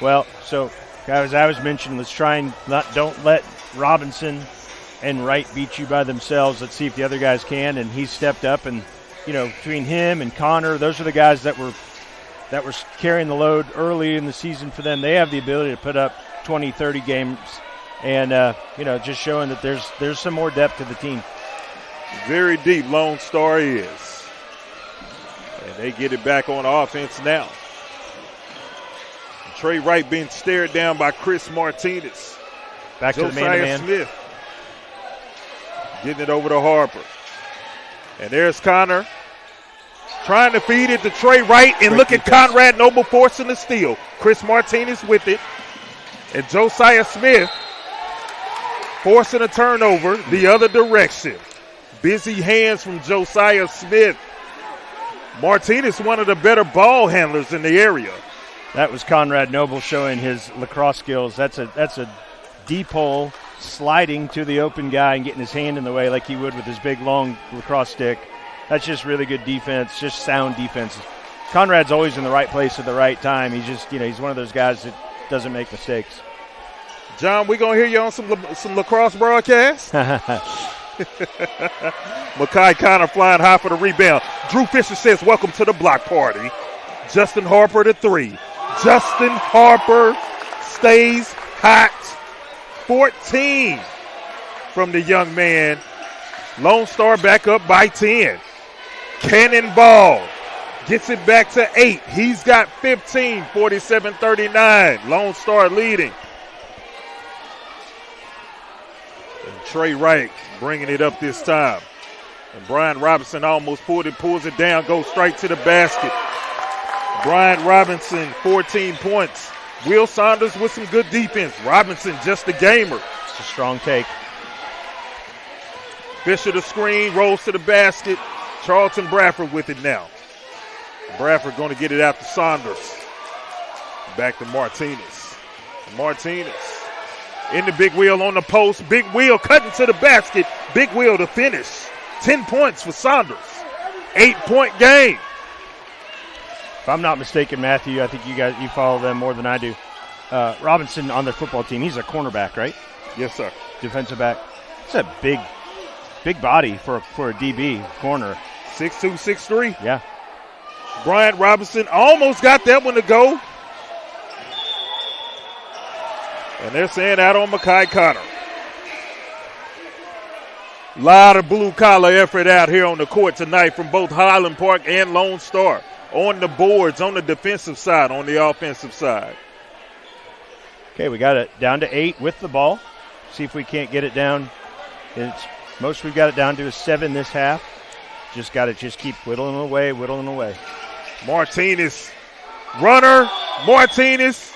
Well, so as I was mentioning, let's try and don't let Robinson and Wright beat you by themselves. Let's see if the other guys can. And he stepped up, and between him and Connor, those are the guys that were carrying the load early in the season for them. They have the ability to put up 20, 30 games, and just showing that there's some more depth to the team. Very deep Lone Star is, and they get it back on offense now. And Trey Wright being stared down by Chris Martinez. Back to the man-to-man. Smith getting it over to Harper. And there's Connor trying to feed it to Trey Wright. And look at Conrad Noble forcing the steal. Chris Martinez with it. And Josiah Smith forcing a turnover the other direction. Busy hands from Josiah Smith. Martinez, one of the better ball handlers in the area. That was Conrad Noble showing his lacrosse skills. That's a deep hole, sliding to the open guy and getting his hand in the way like he would with his big, long lacrosse stick. That's just really good defense, just sound defense. Conrad's always in the right place at the right time. He's just, he's one of those guys that doesn't make mistakes. John, we're going to hear you on some lacrosse broadcasts. Makai Connor flying high for the rebound. Drew Fisher says, welcome to the block party. Justin Harper to 3. Justin Harper stays hot. 14 from the young man. Lone Star back up by 10. Cannonball gets it back to 8. He's got 15, 47-39. Lone Star leading. And Trey Wright bringing it up this time. And Brian Robinson almost pulls it down, goes straight to the basket. Brian Robinson, 14 points. Will Saunders with some good defense. Robinson just a gamer. It's a strong take. Fisher the screen, rolls to the basket. Charlton Bradford with it now. Bradford going to get it out to Saunders. Back to Martinez. Martinez in the big wheel on the post. Big wheel cutting to the basket. Big wheel to finish. 10 points for Saunders. 8-point game. If I'm not mistaken, Matthew, I think you follow them more than I do. Robinson on their football team, he's a cornerback, right? Yes, sir. Defensive back. It's a big body for a DB corner. 6'2", 6'3". Yeah. Bryant Robinson almost got that one to go. And they're saying out on Mekhi Connor. A lot of blue-collar effort out here on the court tonight from both Highland Park and Lone Star. On the boards, on the defensive side, on the offensive side. Okay, we got it down to 8 with the ball. See if we can't get it down. Most we've got it down to is 7 this half. Just got to keep whittling away. Martinez, runner, Martinez.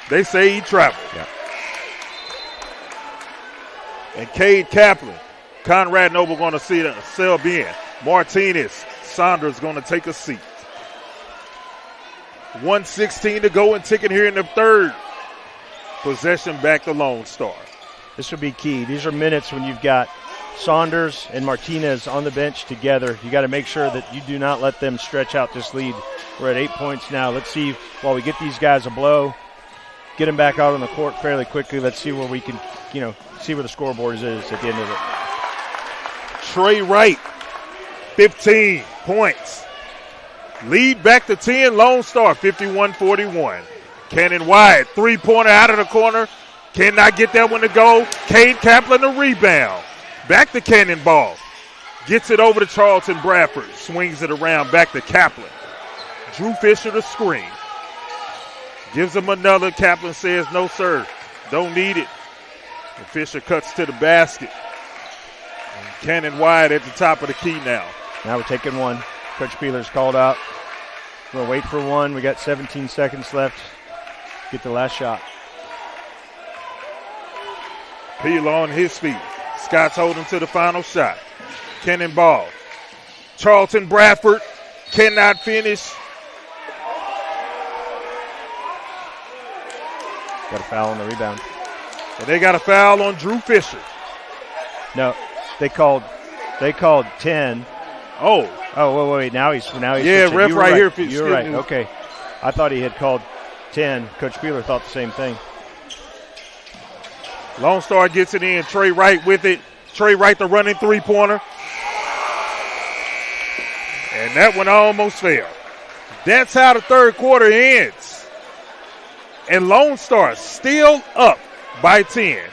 They say he traveled. Yeah. And Cade Kaplan, Conrad Noble going to sub in. Martinez, Saunders going to take a seat. 1:16 to go and ticking here in the third. Possession back to Lone Star. This will be key. These are minutes when you've got Saunders and Martinez on the bench together. You got to make sure that you do not let them stretch out this lead. We're at 8 points now. Let's see, while we get these guys a blow, get them back out on the court fairly quickly. Let's see where we can, see where the scoreboard is at the end of it. Trey Wright, 15 points. Lead back to 10, Lone Star, 51-41. Cannon Wyatt, three-pointer out of the corner. Cannot get that one to go. Cade Kaplan, the rebound. Back to Cannonball. Gets it over to Charlton Bradford. Swings it around, back to Kaplan. Drew Fisher the screen. Gives him another. Kaplan says, no, sir. Don't need it. And Fisher cuts to the basket. And Cannon Wyatt at the top of the key now. Now we're taking one. Coach Peeler's called out. We're going to wait for one. We got 17 seconds left. Get the last shot. Peeler on his feet. Scott's holding to the final shot. Cannonball. Charlton Bradford cannot finish. Got a foul on the rebound. And they got a foul on Drew Fisher. No, they called 10. Oh, wait. Now he's yeah, ref right here. You're right. Okay, I thought he had called 10. Coach Peeler thought the same thing. Lone Star gets it in. Trey Wright with it. Trey Wright, the running three-pointer. And that one almost fell. That's how the third quarter ends. And Lone Star still up by 10.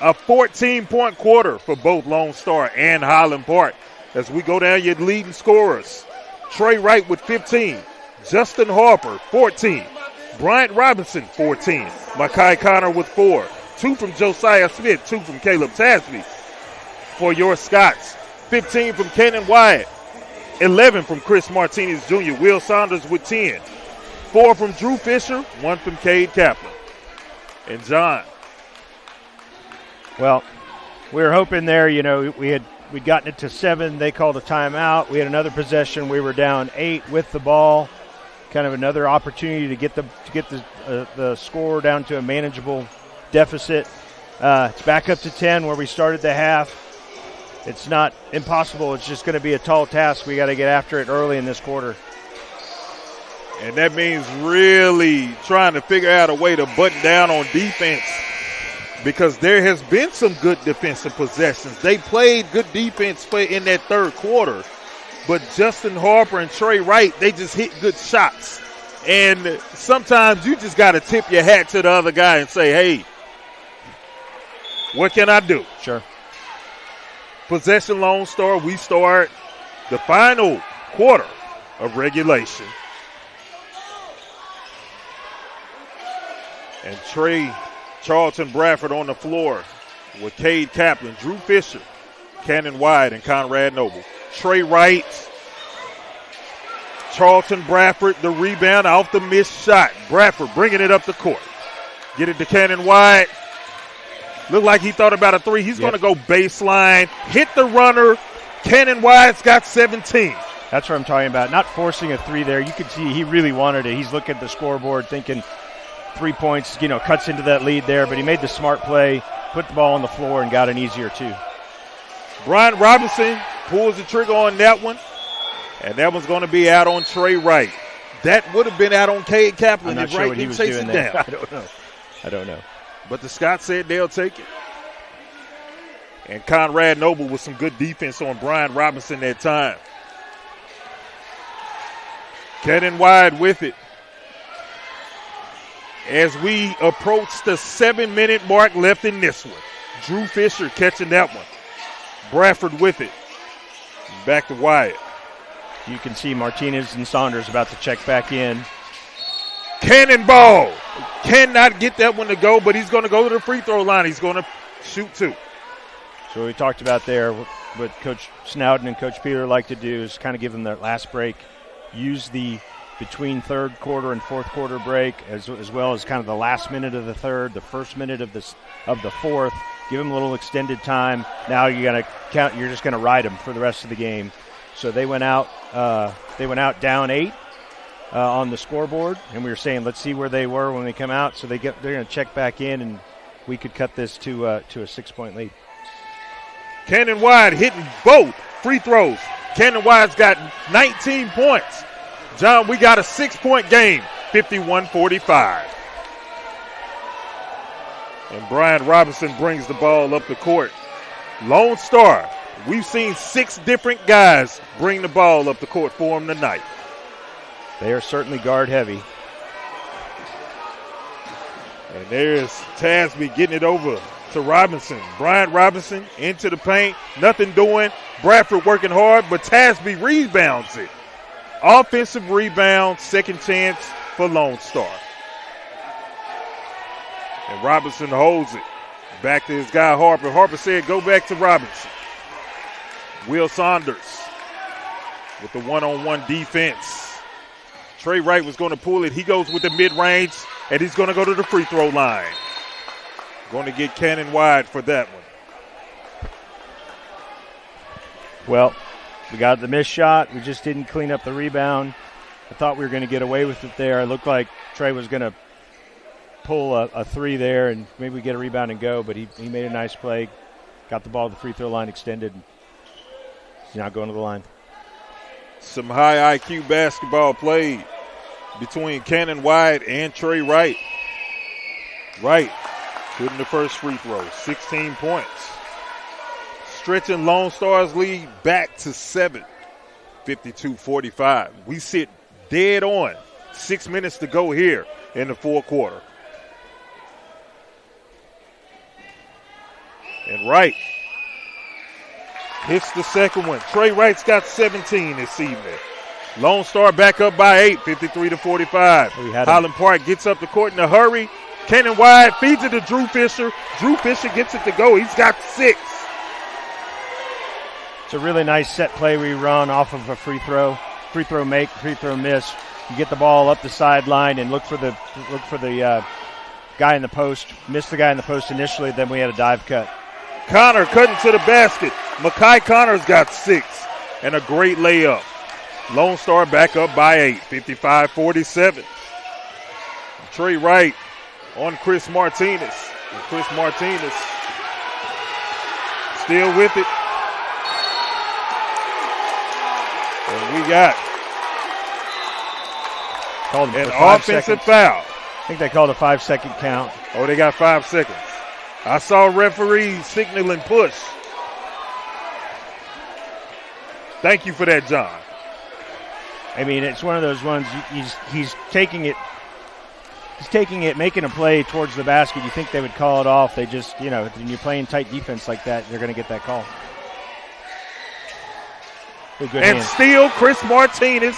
A 14-point quarter for both Lone Star and Highland Park. As we go down your leading scorers. Trey Wright with 15. Justin Harper, 14. Bryant Robinson, 14. Mekhi Connor with 4. 2 from Josiah Smith, 2 from Caleb Tasby. For your Scots, 15 from Cannon Wyatt. 11 from Chris Martinez Jr. Will Saunders with 10. 4 from Drew Fisher, 1 from Cade Kaplan. And John. Well, we were hoping there, we'd gotten it to 7. They called a timeout. We had another possession. We were down 8 with the ball. Kind of another opportunity to get the score down to a manageable deficit. It's back up to 10 where we started the half. It's not impossible. It's just going to be a tall task. We got to get after it early in this quarter. And that means really trying to figure out a way to button down on defense, because there has been some good defensive possessions. They played good defense in that third quarter, but Justin Harper and Trey Wright, they just hit good shots. And sometimes you just got to tip your hat to the other guy and say, hey, what can I do? Sure. Possession Lone Star, we start the final quarter of regulation. And Charlton Bradford on the floor with Cade Kaplan, Drew Fisher, Cannon Wyatt, and Conrad Noble. Trey Wright, Charlton Bradford, the rebound off the missed shot. Bradford bringing it up the court. Get it to Cannon Wyatt. Look like he thought about a three. He's going to go baseline, hit the runner. Cannon Wyatt's got 17. That's what I'm talking about. Not forcing a three there. You could see he really wanted it. He's looking at the scoreboard thinking, 3 points, cuts into that lead there, but he made the smart play, put the ball on the floor, and got an easier 2. Brian Robinson pulls the trigger on that one, and that one's going to be out on Trey Wright. That would have been out on Cade Kaplan if Wright didn't chase it down. I don't know. But the Scots said they'll take it. And Conrad Noble with some good defense on Brian Robinson that time. Cannon Wide with it. As we approach the 7-minute mark left in this one. Drew Fisher catching that one. Bradford with it. Back to Wyatt. You can see Martinez and Saunders about to check back in. Cannonball. Cannot get that one to go, but he's going to go to the free throw line. He's going to shoot 2. So we talked about there what Coach Snowden and Coach Peter like to do is kind of give them their last break, use the between third quarter and fourth quarter break as well as kind of the last minute of the third, the first minute of the fourth, give them a little extended time. Now you're just going to ride them for the rest of the game. So they went out down 8 on the scoreboard, and we were saying let's see where they were when they come out. So they're going to check back in, and we could cut this to a 6-point lead. Cannon Wide hitting both free throws. Cannon Wide's got 19 points. John, we got a 6-point game, 51-45. And Brian Robinson brings the ball up the court. Lone Star, we've seen 6 different guys bring the ball up the court for him tonight. They are certainly guard heavy. And there's Tasby getting it over to Robinson. Brian Robinson into the paint. Nothing doing. Bradford working hard, but Tasby rebounds it. Offensive rebound, second chance for Lone Star. And Robinson holds it. Back to his guy Harper. Harper said go back to Robinson. Will Saunders with the one-on-one defense. Trey Wright was going to pull it. He goes with the mid-range, and he's going to go to the free throw line. Going to get Cannon Wide for that one. Well, we got the missed shot. We just didn't clean up the rebound. I thought we were going to get away with it there. It looked like Trey was going to pull a 3 there and maybe get a rebound and go, but he made a nice play, got the ball to the free throw line extended. He's not going to the line. Some high IQ basketball played between Cannon Wide and Trey Wright. Wright hitting the first free throw, 16 points. Stretching Lone Star's lead back to 7, 52-45. We sit dead on. 6 minutes to go here in the fourth quarter. And Wright hits the second one. Trey Wright's got 17 this evening. Lone Star back up by 8, 53-45. Highland Park gets up the court in a hurry. Cannon Wide feeds it to Drew Fisher. Drew Fisher gets it to go. He's got 6. It's a really nice set play we run off of a free throw make, free throw miss. You get the ball up the sideline and look for the guy in the post. Missed the guy in the post initially, then we had a dive cut. Connor cutting to the basket. Makai Connor's got 6 and a great layup. Lone Star back up by 8, 55-47. Trey Wright on Chris Martinez. And Chris Martinez still with it. And we got an offensive foul. I think they called a 5-second count. Oh, they got 5 seconds. I saw referee signaling push. Thank you for that, John. I mean, it's one of those ones, he's taking it. He's taking it, making a play towards the basket. You think they would call it off. They just, when you're playing tight defense like that, they're going to get that call. And still Chris Martinez.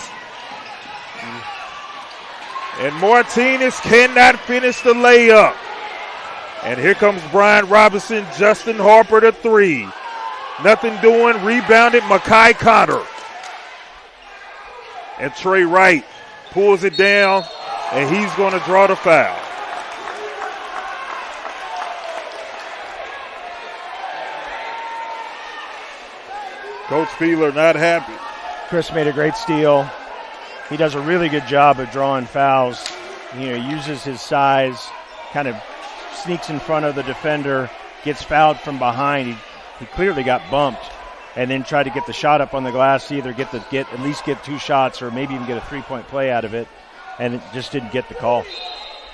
And Martinez cannot finish the layup. And here comes Brian Robinson, Justin Harper to 3. Nothing doing, rebounded Makai Connor. And Trey Wright pulls it down, and he's going to draw the foul. Coach Peeler not happy. Chris made a great steal. He does a really good job of drawing fouls. He uses his size, kind of sneaks in front of the defender, gets fouled from behind. He clearly got bumped, and then tried to get the shot up on the glass, either at least get 2 shots or maybe even get a 3-point play out of it, and it just didn't get the call.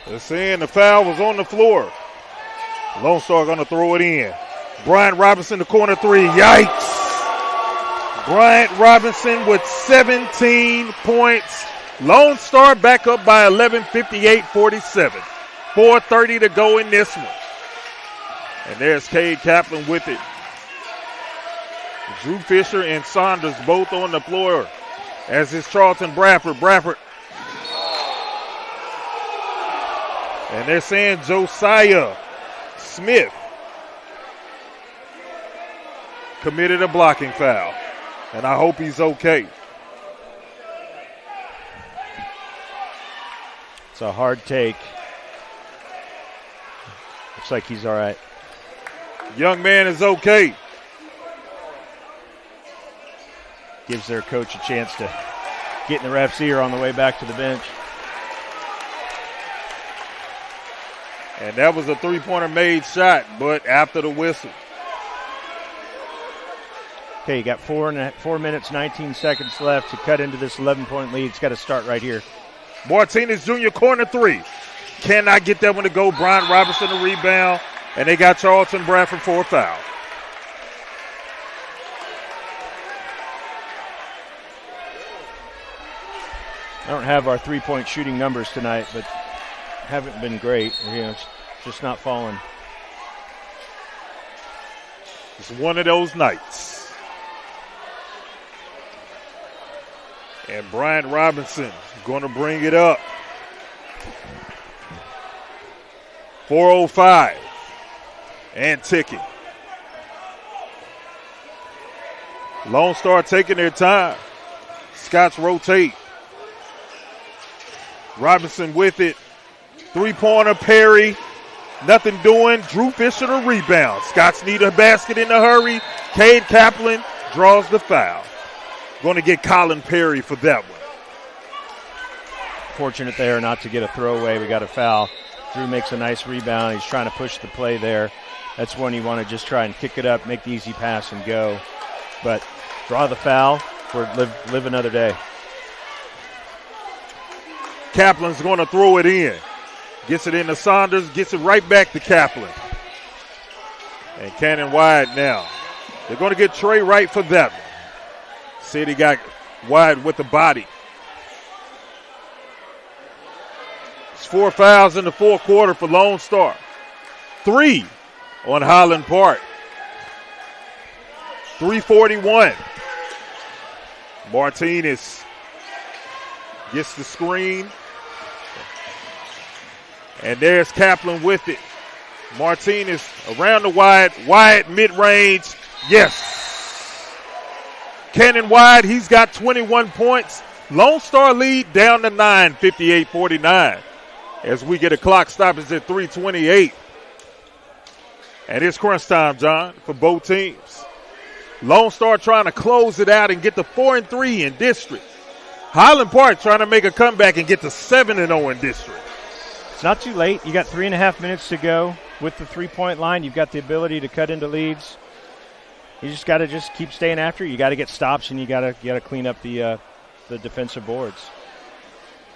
They're saying the foul was on the floor. Lone Star going to throw it in. Bryant Robinson, the corner 3. Yikes! Bryant Robinson with 17 points. Lone Star back up by 11, 58-47. 4:30 to go in this one. And there's Cade Kaplan with it. Drew Fisher and Saunders both on the floor, as is Charlton Bradford. And they're saying Josiah Smith committed a blocking foul. And I hope he's okay. It's a hard take. Looks like he's all right. Young man is okay. Gives their coach a chance to get in the ref's ear on the way back to the bench. And that was a 3-pointer made shot, but after the whistle. Okay, you got 4 minutes, 19 seconds left to cut into this 11-point lead. It's got to start right here. Martinez Jr., corner 3. Cannot get that one to go. Bryant Robinson the rebound. And they got Charlton Bradford for a foul. I don't have our 3-point shooting numbers tonight, but haven't been great. It's just not falling. It's one of those nights. And Bryant Robinson going to bring it up. 4:05 and ticking. Lone Star taking their time. Scots rotate. Robinson with it. 3-pointer, Perry. Nothing doing. Drew Fisher the rebound. Scots need a basket in a hurry. Cade Kaplan draws the foul. Going to get Colin Perry for that one. Fortunate there not to get a throwaway. We got a foul. Drew makes a nice rebound. He's trying to push the play there. That's when you want to just try and kick it up, make the easy pass, and go. But draw the foul or live another day. Kaplan's going to throw it in. Gets it into Saunders, gets it right back to Kaplan. And Cannon wide now. They're going to get Trey Wright for that one. Said he got wide with the body. It's 4 fouls in the fourth quarter for Lone Star. 3 on Highland Park. 3:41. Martinez gets the screen. And there's Kaplan with it. Martinez around the wide mid-range. Yes. Cannon wide, he's got 21 points. Lone Star lead down to 9, 58-49. As we get a clock stoppage at 3:28. And it's crunch time, John, for both teams. Lone Star trying to close it out and get to 4-3 in district. Highland Park trying to make a comeback and get to 7-0 in district. It's not too late. You got 3.5 minutes to go with the 3-point line. You've got the ability to cut into leads. You just got to keep staying after. You got to get stops, and you got to clean up the defensive boards.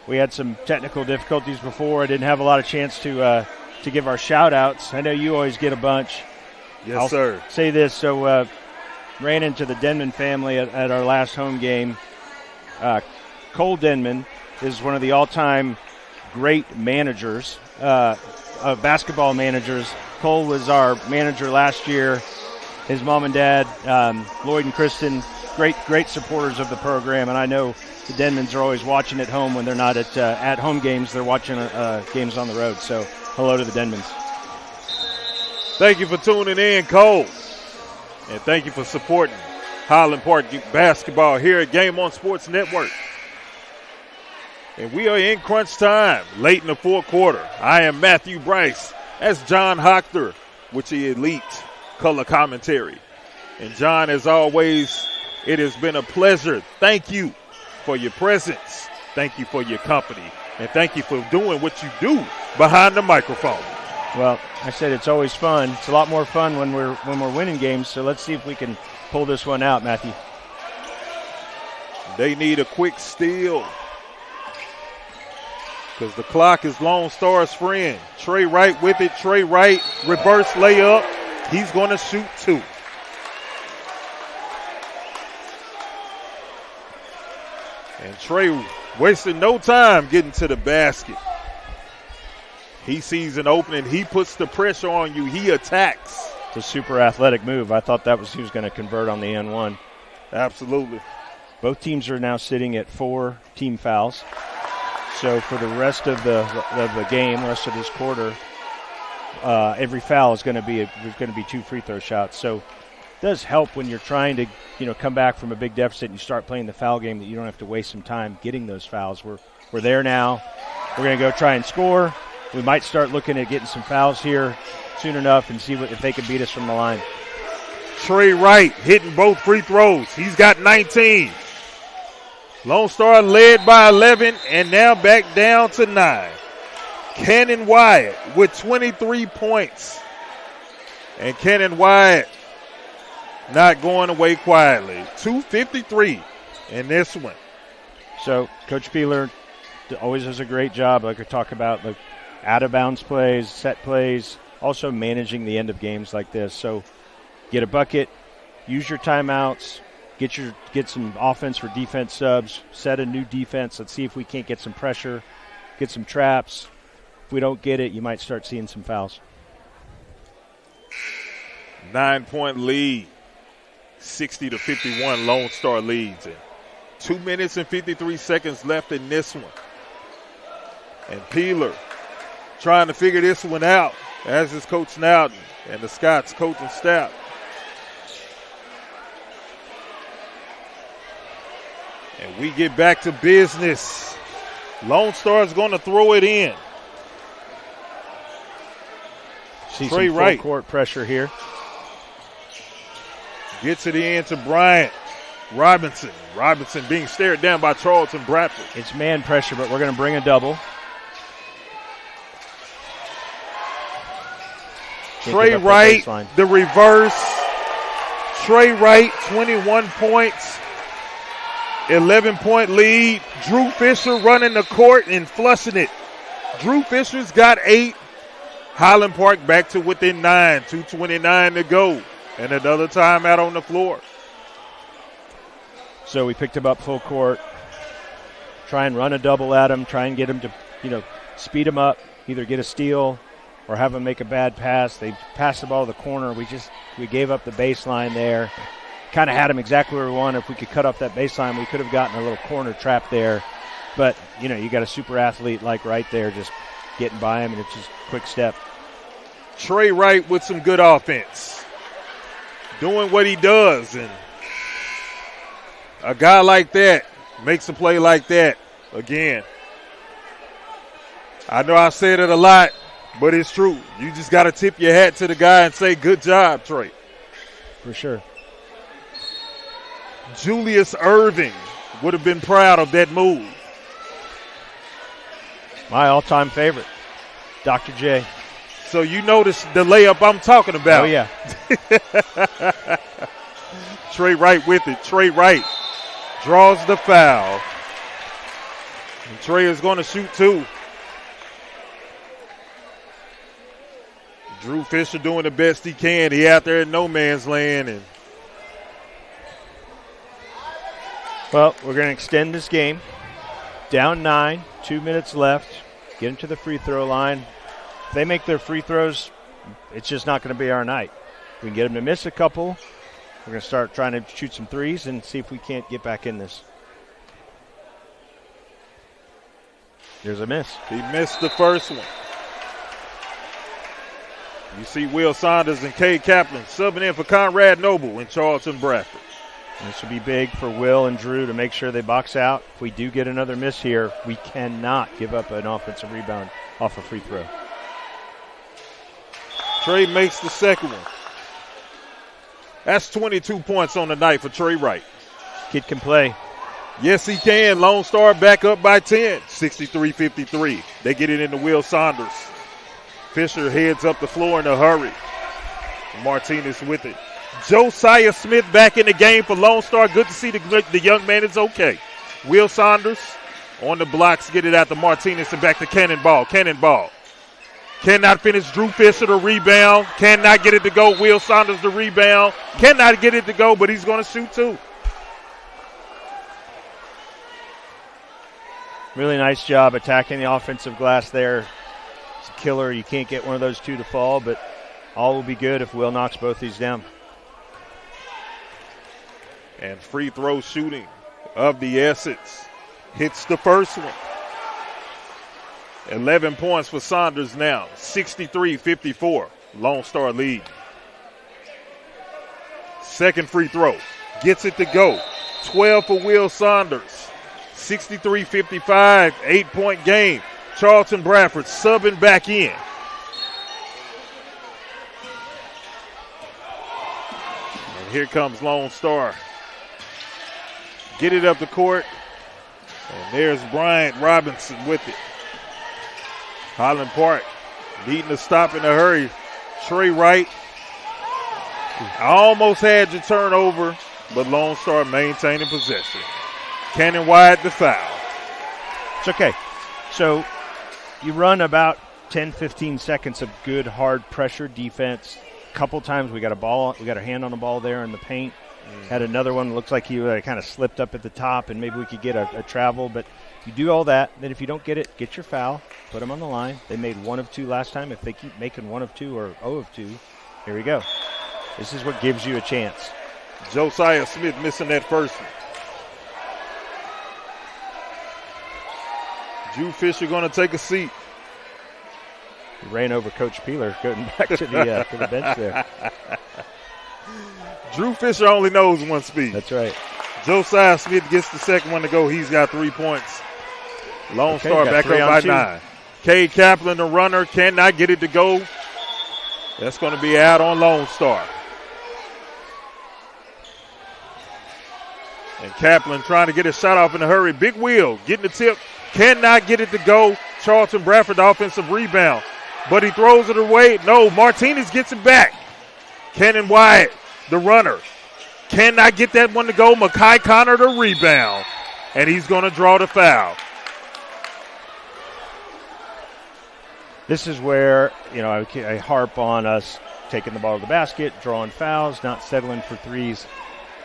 We had some technical difficulties before. I didn't have a lot of chance to give our shout-outs. I know you always get a bunch. Yes, sir. Say this. So ran into the Denman family at our last home game. Cole Denman is one of the all-time great managers, basketball managers. Cole was our manager last year. His mom and dad, Lloyd and Kristen, great supporters of the program. And I know the Denmans are always watching at home when they're not at home games. They're watching games on the road. So hello to the Denmans. Thank you for tuning in, Cole. And thank you for supporting Highland Park basketball here at Game On Sports Network. And we are in crunch time, late in the fourth quarter. I am Matthew Bryce. That's John Hochter with the elite color commentary. And John, as always, it has been a pleasure. Thank you for your presence. Thank you for your company. And thank you for doing what you do behind the microphone. Well, I said it's always fun. It's a lot more fun when we're winning games. So let's see if we can pull this one out, Matthew. They need a quick steal because the clock is Lone Star's friend. Trey Wright with it. Trey Wright, reverse layup. He's going to shoot 2. And Trey wasting no time getting to the basket. He sees an opening. He puts the pressure on you. He attacks. It's a super athletic move. I thought that was he was going to convert on the N1. Absolutely. Both teams are now sitting at 4 team fouls. So for the rest of the game, the rest of this quarter, every foul is going to be there's going to be 2 free throw shots. So it does help when you're trying to come back from a big deficit and you start playing the foul game that you don't have to waste some time getting those fouls. We're there now. We're going to go try and score. We might start looking at getting some fouls here soon enough and see if they can beat us from the line. Trey Wright hitting both free throws. He's got 19. Lone Star led by 11 and now back down to 9. Cannon Wyatt with 23 points. And Cannon Wyatt not going away quietly. 2:53 in this one. So Coach Peeler always does a great job. Like I talk about the out-of-bounds plays, set plays, also managing the end of games like this. So get a bucket, use your timeouts, get some offense for defense subs, set a new defense. Let's see if we can't get some pressure, get some traps. If we don't get it, you might start seeing some fouls. 9-point lead, 60-51. Lone Star leads. And 2 minutes and 53 seconds left in this one. And Peeler trying to figure this one out, as is Coach Nowden and the Scots coaching staff. And we get back to business. Lone Star is going to throw it in. See Trey some Wright. full court pressure here. Gets it in to Bryant Robinson. Robinson being stared down by Charlton Bradford. It's man pressure, but we're going to bring a double. Trey Wright, the reverse. Trey Wright, 21 points, 11-point lead. Drew Fisher running the court and flushing it. Drew Fisher's got 8. Highland Park back to within 9, 2:29 to go. And another timeout on the floor. So we picked him up full court. Try and run a double at him. Try and get him to, speed him up. Either get a steal or have him make a bad pass. They passed the ball to the corner. We gave up the baseline there. Kind of had him exactly where we wanted. If we could cut off that baseline, we could have gotten a little corner trap there. But, you got a super athlete like right there just getting by him, and it's just a quick step. Trey Wright with some good offense. Doing what he does. And a guy like that makes a play like that again. I know I said it a lot, but it's true. You just got to tip your hat to the guy and say, good job, Trey. For sure. Julius Irving would have been proud of that move. My all-time favorite, Dr. J. So you notice the layup I'm talking about. Oh, yeah. Trey Wright with it. Trey Wright draws the foul. And Trey is going to shoot 2. Drew Fisher doing the best he can. He out there in no man's land. And well, we're going to extend this game. Down 9, 2 minutes left. Get them to the free throw line. If they make their free throws, it's just not going to be our night. We can get them to miss a couple. We're going to start trying to shoot some threes and see if we can't get back in this. There's a miss. He missed the first one. You see Will Saunders and Kay Kaplan subbing in for Conrad Noble and Charlton Bradford. This will be big for Will and Drew to make sure they box out. If we do get another miss here, we cannot give up an offensive rebound off a free throw. Trey makes the second one. That's 22 points on the night for Trey Wright. Kid can play. Yes, he can. Lone Star back up by 10, 63-53. They get it into Will Saunders. Fisher heads up the floor in a hurry. Martinez with it. Josiah Smith back in the game for Lone Star. Good to see the young man is okay. Will Saunders on the blocks, get it out to Martinez and back to Cannonball. Cannonball cannot finish. Drew Fisher the rebound. Cannot get it to go. Will Saunders the rebound. Cannot get it to go, but he's going to shoot too. Really nice job attacking the offensive glass there. It's a killer. You can't get one of those two to fall, but all will be good if Will knocks both these down. And free throw shooting of the essence. Hits the first one. 11 points for Saunders now. 63-54. Lone Star lead. Second free throw. Gets it to go. 12 for Will Saunders. 63-55. 8-point game. Charlton Bradford subbing back in. And here comes Lone Star. Get it up the court. And there's Bryant Robinson with it. Highland Park needing to stop in a hurry. Trey Wright. I almost had your turnover, but Lone Star maintaining possession. Cannon Wyatt the foul. It's okay. So you run about 10, 15 seconds of good, hard pressure defense. A couple times we got a hand on the ball there in the paint. Had another one, looks like he kind of slipped up at the top, and maybe we could get a travel. But you do all that, then if you don't get it, get your foul, put them on the line. They made 1 of 2 last time. If they keep making 1 of 2 or 0 of 2, here we go. This is what gives you a chance. Josiah Smith missing that first one. Drew Fisher going to take a seat. He ran over Coach Peeler going back to the bench there. Drew Fisher only knows one speed. That's right. Josiah Smith gets the second one to go. He's got 3 points. Lone Star back up by 9. Cade Kaplan, the runner, cannot get it to go. That's going to be out on Lone Star. And Kaplan trying to get a shot off in a hurry. Big wheel, getting the tip. Cannot get it to go. Charlton Bradford, the offensive rebound. But he throws it away. No, Martinez gets it back. Cannon Wyatt, the runner. Cannot get that one to go. Makai Connor, the rebound. And he's going to draw the foul. This is where, I harp on us taking the ball to the basket, drawing fouls, not settling for threes.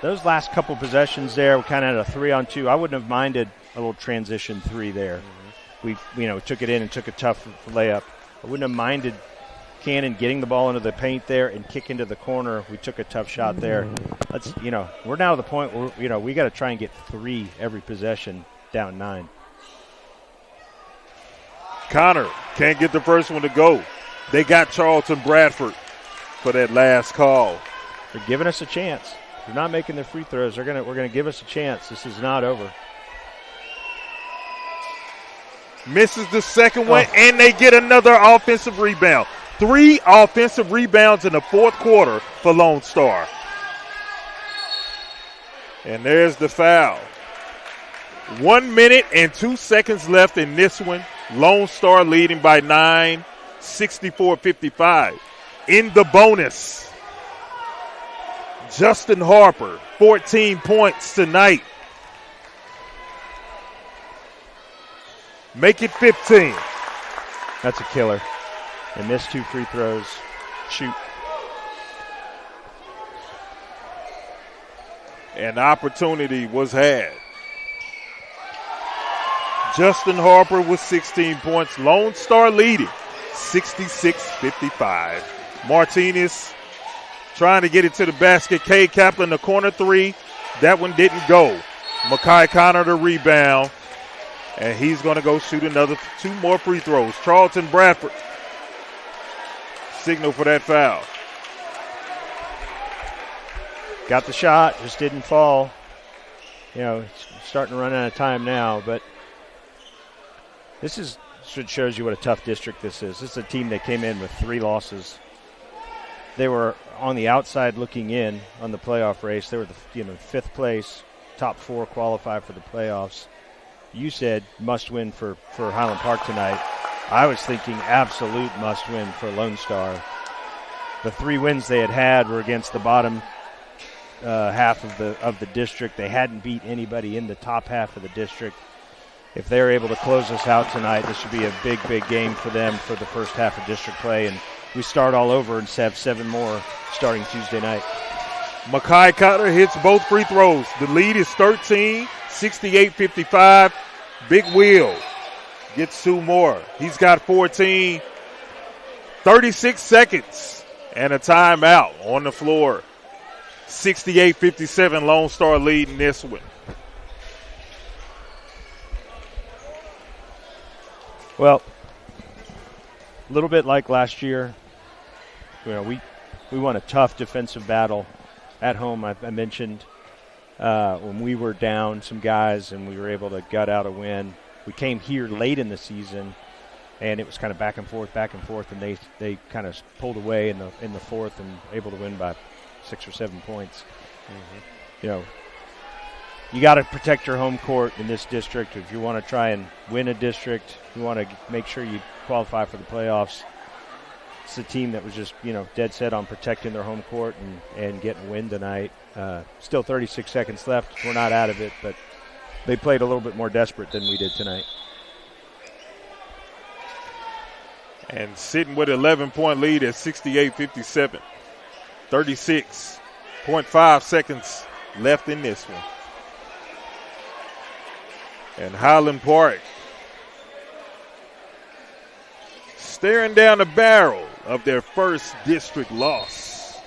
Those last couple possessions there, we kind of had a 3-on-2. I wouldn't have minded a little transition 3 there. We took it in and took a tough layup. I wouldn't have minded Cannon getting the ball into the paint there and kick into the corner. We took a tough shot there. We're now at the point where, we got to try and get 3 every possession down 9. Connor can't get the first one to go. They got Charlton Bradford for that last call. They're giving us a chance. They're not making their free throws. We're gonna give us a chance. This is not over. Misses the second one, and they get another offensive rebound. 3 offensive rebounds in the fourth quarter for Lone Star. And there's the foul. 1 minute and 2 seconds left in this one. Lone Star leading by 9, 64-55. In the bonus, Justin Harper, 14 points tonight. Make it 15. That's a killer. They missed 2 free throws. Shoot. An opportunity was had. Justin Harper with 16 points. Lone Star leading 66-55. Martinez trying to get it to the basket. Cade Kaplan, the corner 3. That one didn't go. Makai Connor, the rebound. And he's going to go shoot another 2 more free throws. Charlton Bradford. Signal for that foul. Got the shot, just didn't fall. It's starting to run out of time now, but this shows you what a tough district this is. This is a team that came in with 3 losses. They were on the outside looking in on the playoff race. They were the 5th place, top 4 qualify for the playoffs. You said must win for Highland Park tonight. I was thinking absolute must win for Lone Star. The 3 wins they had were against the bottom half of the district. They hadn't beat anybody in the top half of the district. If they're able to close us out tonight, this should be a big, big game for them for the first half of district play. And we start all over and have 7 more starting Tuesday night. Makai Cotter hits both free throws. The lead is 13, 68-55. Big Wheel gets 2 more. He's got 14. 36 seconds and a timeout on the floor. 68-57, Lone Star leading this one. Well, a little bit like last year, we won a tough defensive battle at home. I mentioned when we were down some guys and we were able to gut out a win. We came here late in the season, and it was kind of back and forth, and they kind of pulled away in the fourth and able to win by 6 or 7 points. Mm-hmm. You got to protect your home court in this district. If you want to try and win a district, you want to make sure you qualify for the playoffs. It's a team that was just, dead set on protecting their home court and getting a win tonight. Still 36 seconds left. We're not out of it, but they played a little bit more desperate than we did tonight. And sitting with an 11-point lead at 68-57. 36.5 seconds left in this one. And Highland Park staring down the barrel of their first district loss.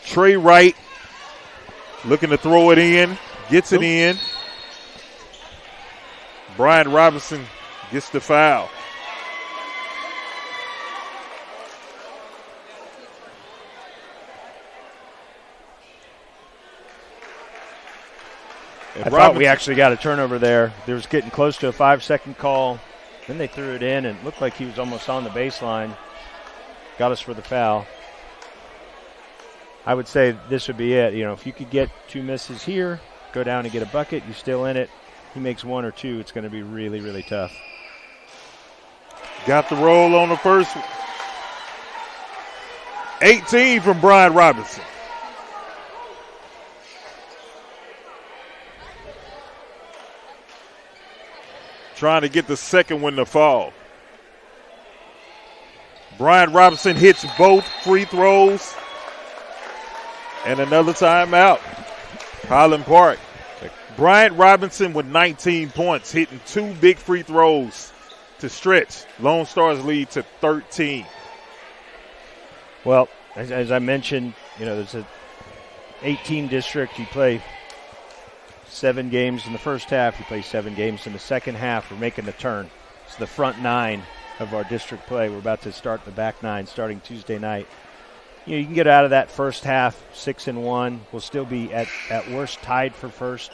Trey Wright looking to throw it in, gets it in. Brian Robinson gets the foul. I thought we actually got a turnover there. There was getting close to a 5-second call. Then they threw it in, and it looked like he was almost on the baseline. Got us for the foul. I would say this would be it. If you could get 2 misses here, go down and get a bucket, you're still in it. He makes 1 or 2, it's going to be really, really tough. Got the roll on the first one. 18 from Brian Robinson. Trying to get the second one to fall. Brian Robinson hits both free throws. And another timeout. Highland Park. Bryant Robinson with 19 points, hitting 2 big free throws to stretch Lone Star's lead to 13. Well, as I mentioned, there's a 18 district. You play 7 games in the first half. You play 7 games in the second half. We're making the turn. It's the front 9 of our district play. We're about to start the back 9 starting Tuesday night. You can get out of that first half 6-1. We'll still be at worst tied for first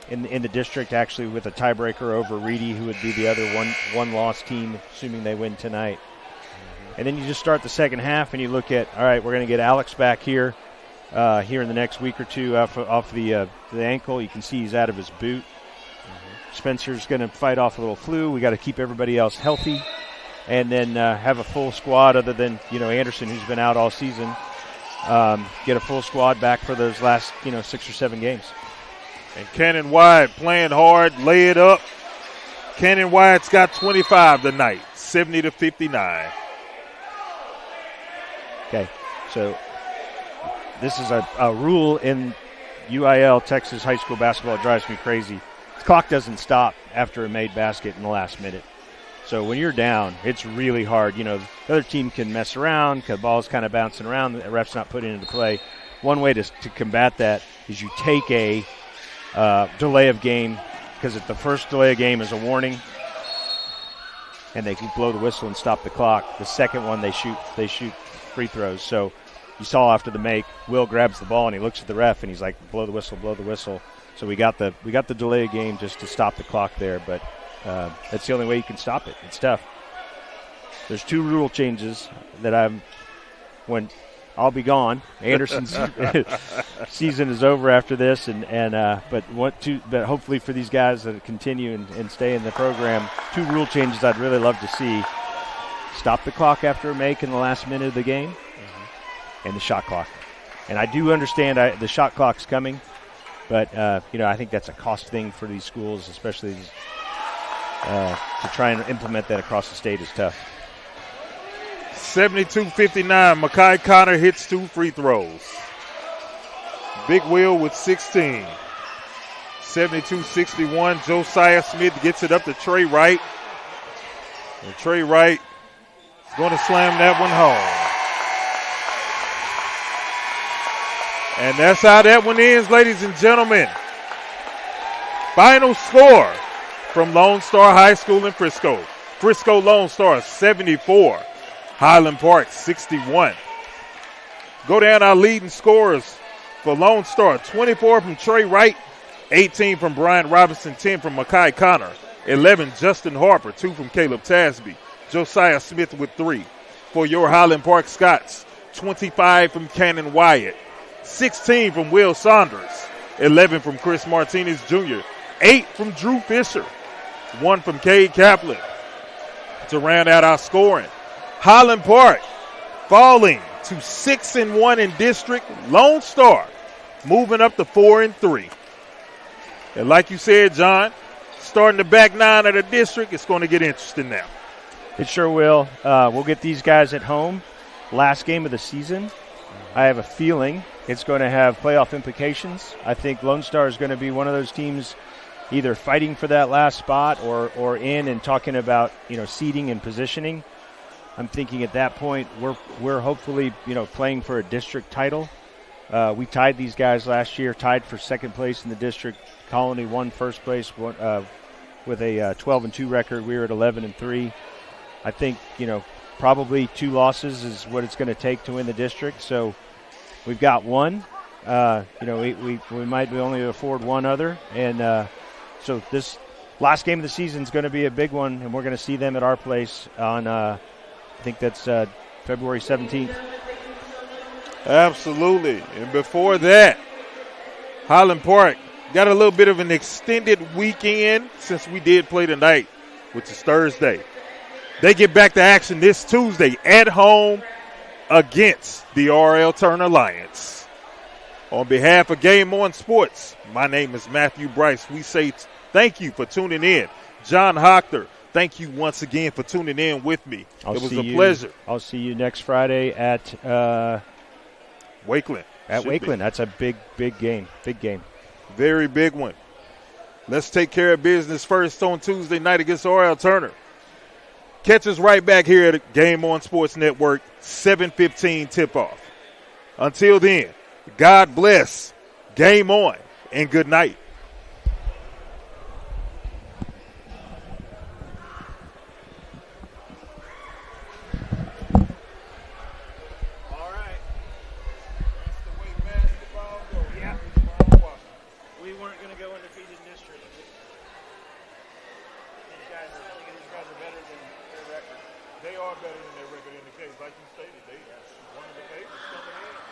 in the district, actually, with a tiebreaker over Reedy, who would be the other one-loss team, assuming they win tonight. Mm-hmm. And then you just start the second half, and you look at, all right, we're going to get Alex back here in the next week or 2 off the ankle. You can see he's out of his boot. Mm-hmm. Spencer's going to fight off a little flu. We got to keep everybody else healthy. And then have a full squad other than, Anderson, who's been out all season. Get a full squad back for those last, 6 or 7 games. And Cannon Wyatt playing hard, lay it up. Cannon Wyatt's got 25 tonight, 70-59. Okay, so this is a rule in UIL, Texas high school basketball. It drives me crazy. The clock doesn't stop after a made basket in the last minute. So when you're down, it's really hard. The other team can mess around because the ball's kind of bouncing around. The ref's not putting it into play. One way to combat that is you take a delay of game, because the first delay of game is a warning, and they can blow the whistle and stop the clock. The second one, they shoot free throws. So you saw after the make, Will grabs the ball and he looks at the ref and he's like, blow the whistle, blow the whistle. So we got the delay of game just to stop the clock there, but that's the only way you can stop it. It's tough. There's 2 rule changes that when I'll be gone. Anderson's season is over after this, but hopefully for these guys that continue and stay in the program, 2 rule changes I'd really love to see: stop the clock after a make in the last minute of the game, and the shot clock. And I do understand the shot clock's coming, but I think that's a cost thing for these schools, especially to try and implement that across the state is tough. 72-59, Makai Connor hits 2 free throws. Big Will with 16. 72-61, Josiah Smith gets it up to Trey Wright. And Trey Wright is going to slam that one home. And that's how that one ends, ladies and gentlemen. Final score from Lone Star High School in Frisco. Frisco Lone Star 74. Highland Park 61. Go down our leading scorers for Lone Star. 24 from Trey Wright, 18 from Brian Robinson, 10 from Makai Connor, 11 Justin Harper, 2 from Caleb Tasby, Josiah Smith with 3. For your Highland Park Scots, 25 from Cannon Wyatt, 16 from Will Saunders, 11 from Chris Martinez Jr., 8 from Drew Fisher, 1 from Cade Kaplan. To round out our scoring, Highland Park falling to 6-1 in district. Lone Star moving up to 4-3. And like you said, John, starting the back 9 of the district, it's going to get interesting now. It sure will. We'll get these guys at home. Last game of the season. I have a feeling it's going to have playoff implications. I think Lone Star is going to be one of those teams either fighting for that last spot or in and talking about, seeding and positioning. I'm thinking at that point we're hopefully, playing for a district title. We tied these guys last year, tied for second place in the district. Colony won first place with a 12-2 record. We were at 11-3. I think, probably 2 losses is what it's going to take to win the district. So we've got one. We might only afford one other. And so this last game of the season is going to be a big one, and we're going to see them at our place on I think that's February 17th. Absolutely. And before that, Highland Park got a little bit of an extended weekend since we did play tonight, which is Thursday. They get back to action this Tuesday at home against the R.L. Turner Lions. On behalf of Game On Sports, my name is Matthew Bryce. We say thank you for tuning in. John Hochter, thank you once again for tuning in with me. It was a pleasure. I'll see you next Friday at Wakeland. At Wakeland. That's a big game. Big game. Very big one. Let's take care of business first on Tuesday night against R.L. Turner. Catch us right back here at Game On Sports Network, 7:15 tip-off. Until then, God bless, game on, and good night. All right. That's the way basketball goes. Yeah. We weren't going to go undefeated in district. These guys are better than their record. They are better than their record indicates. Like you stated, they one of the favorites coming in.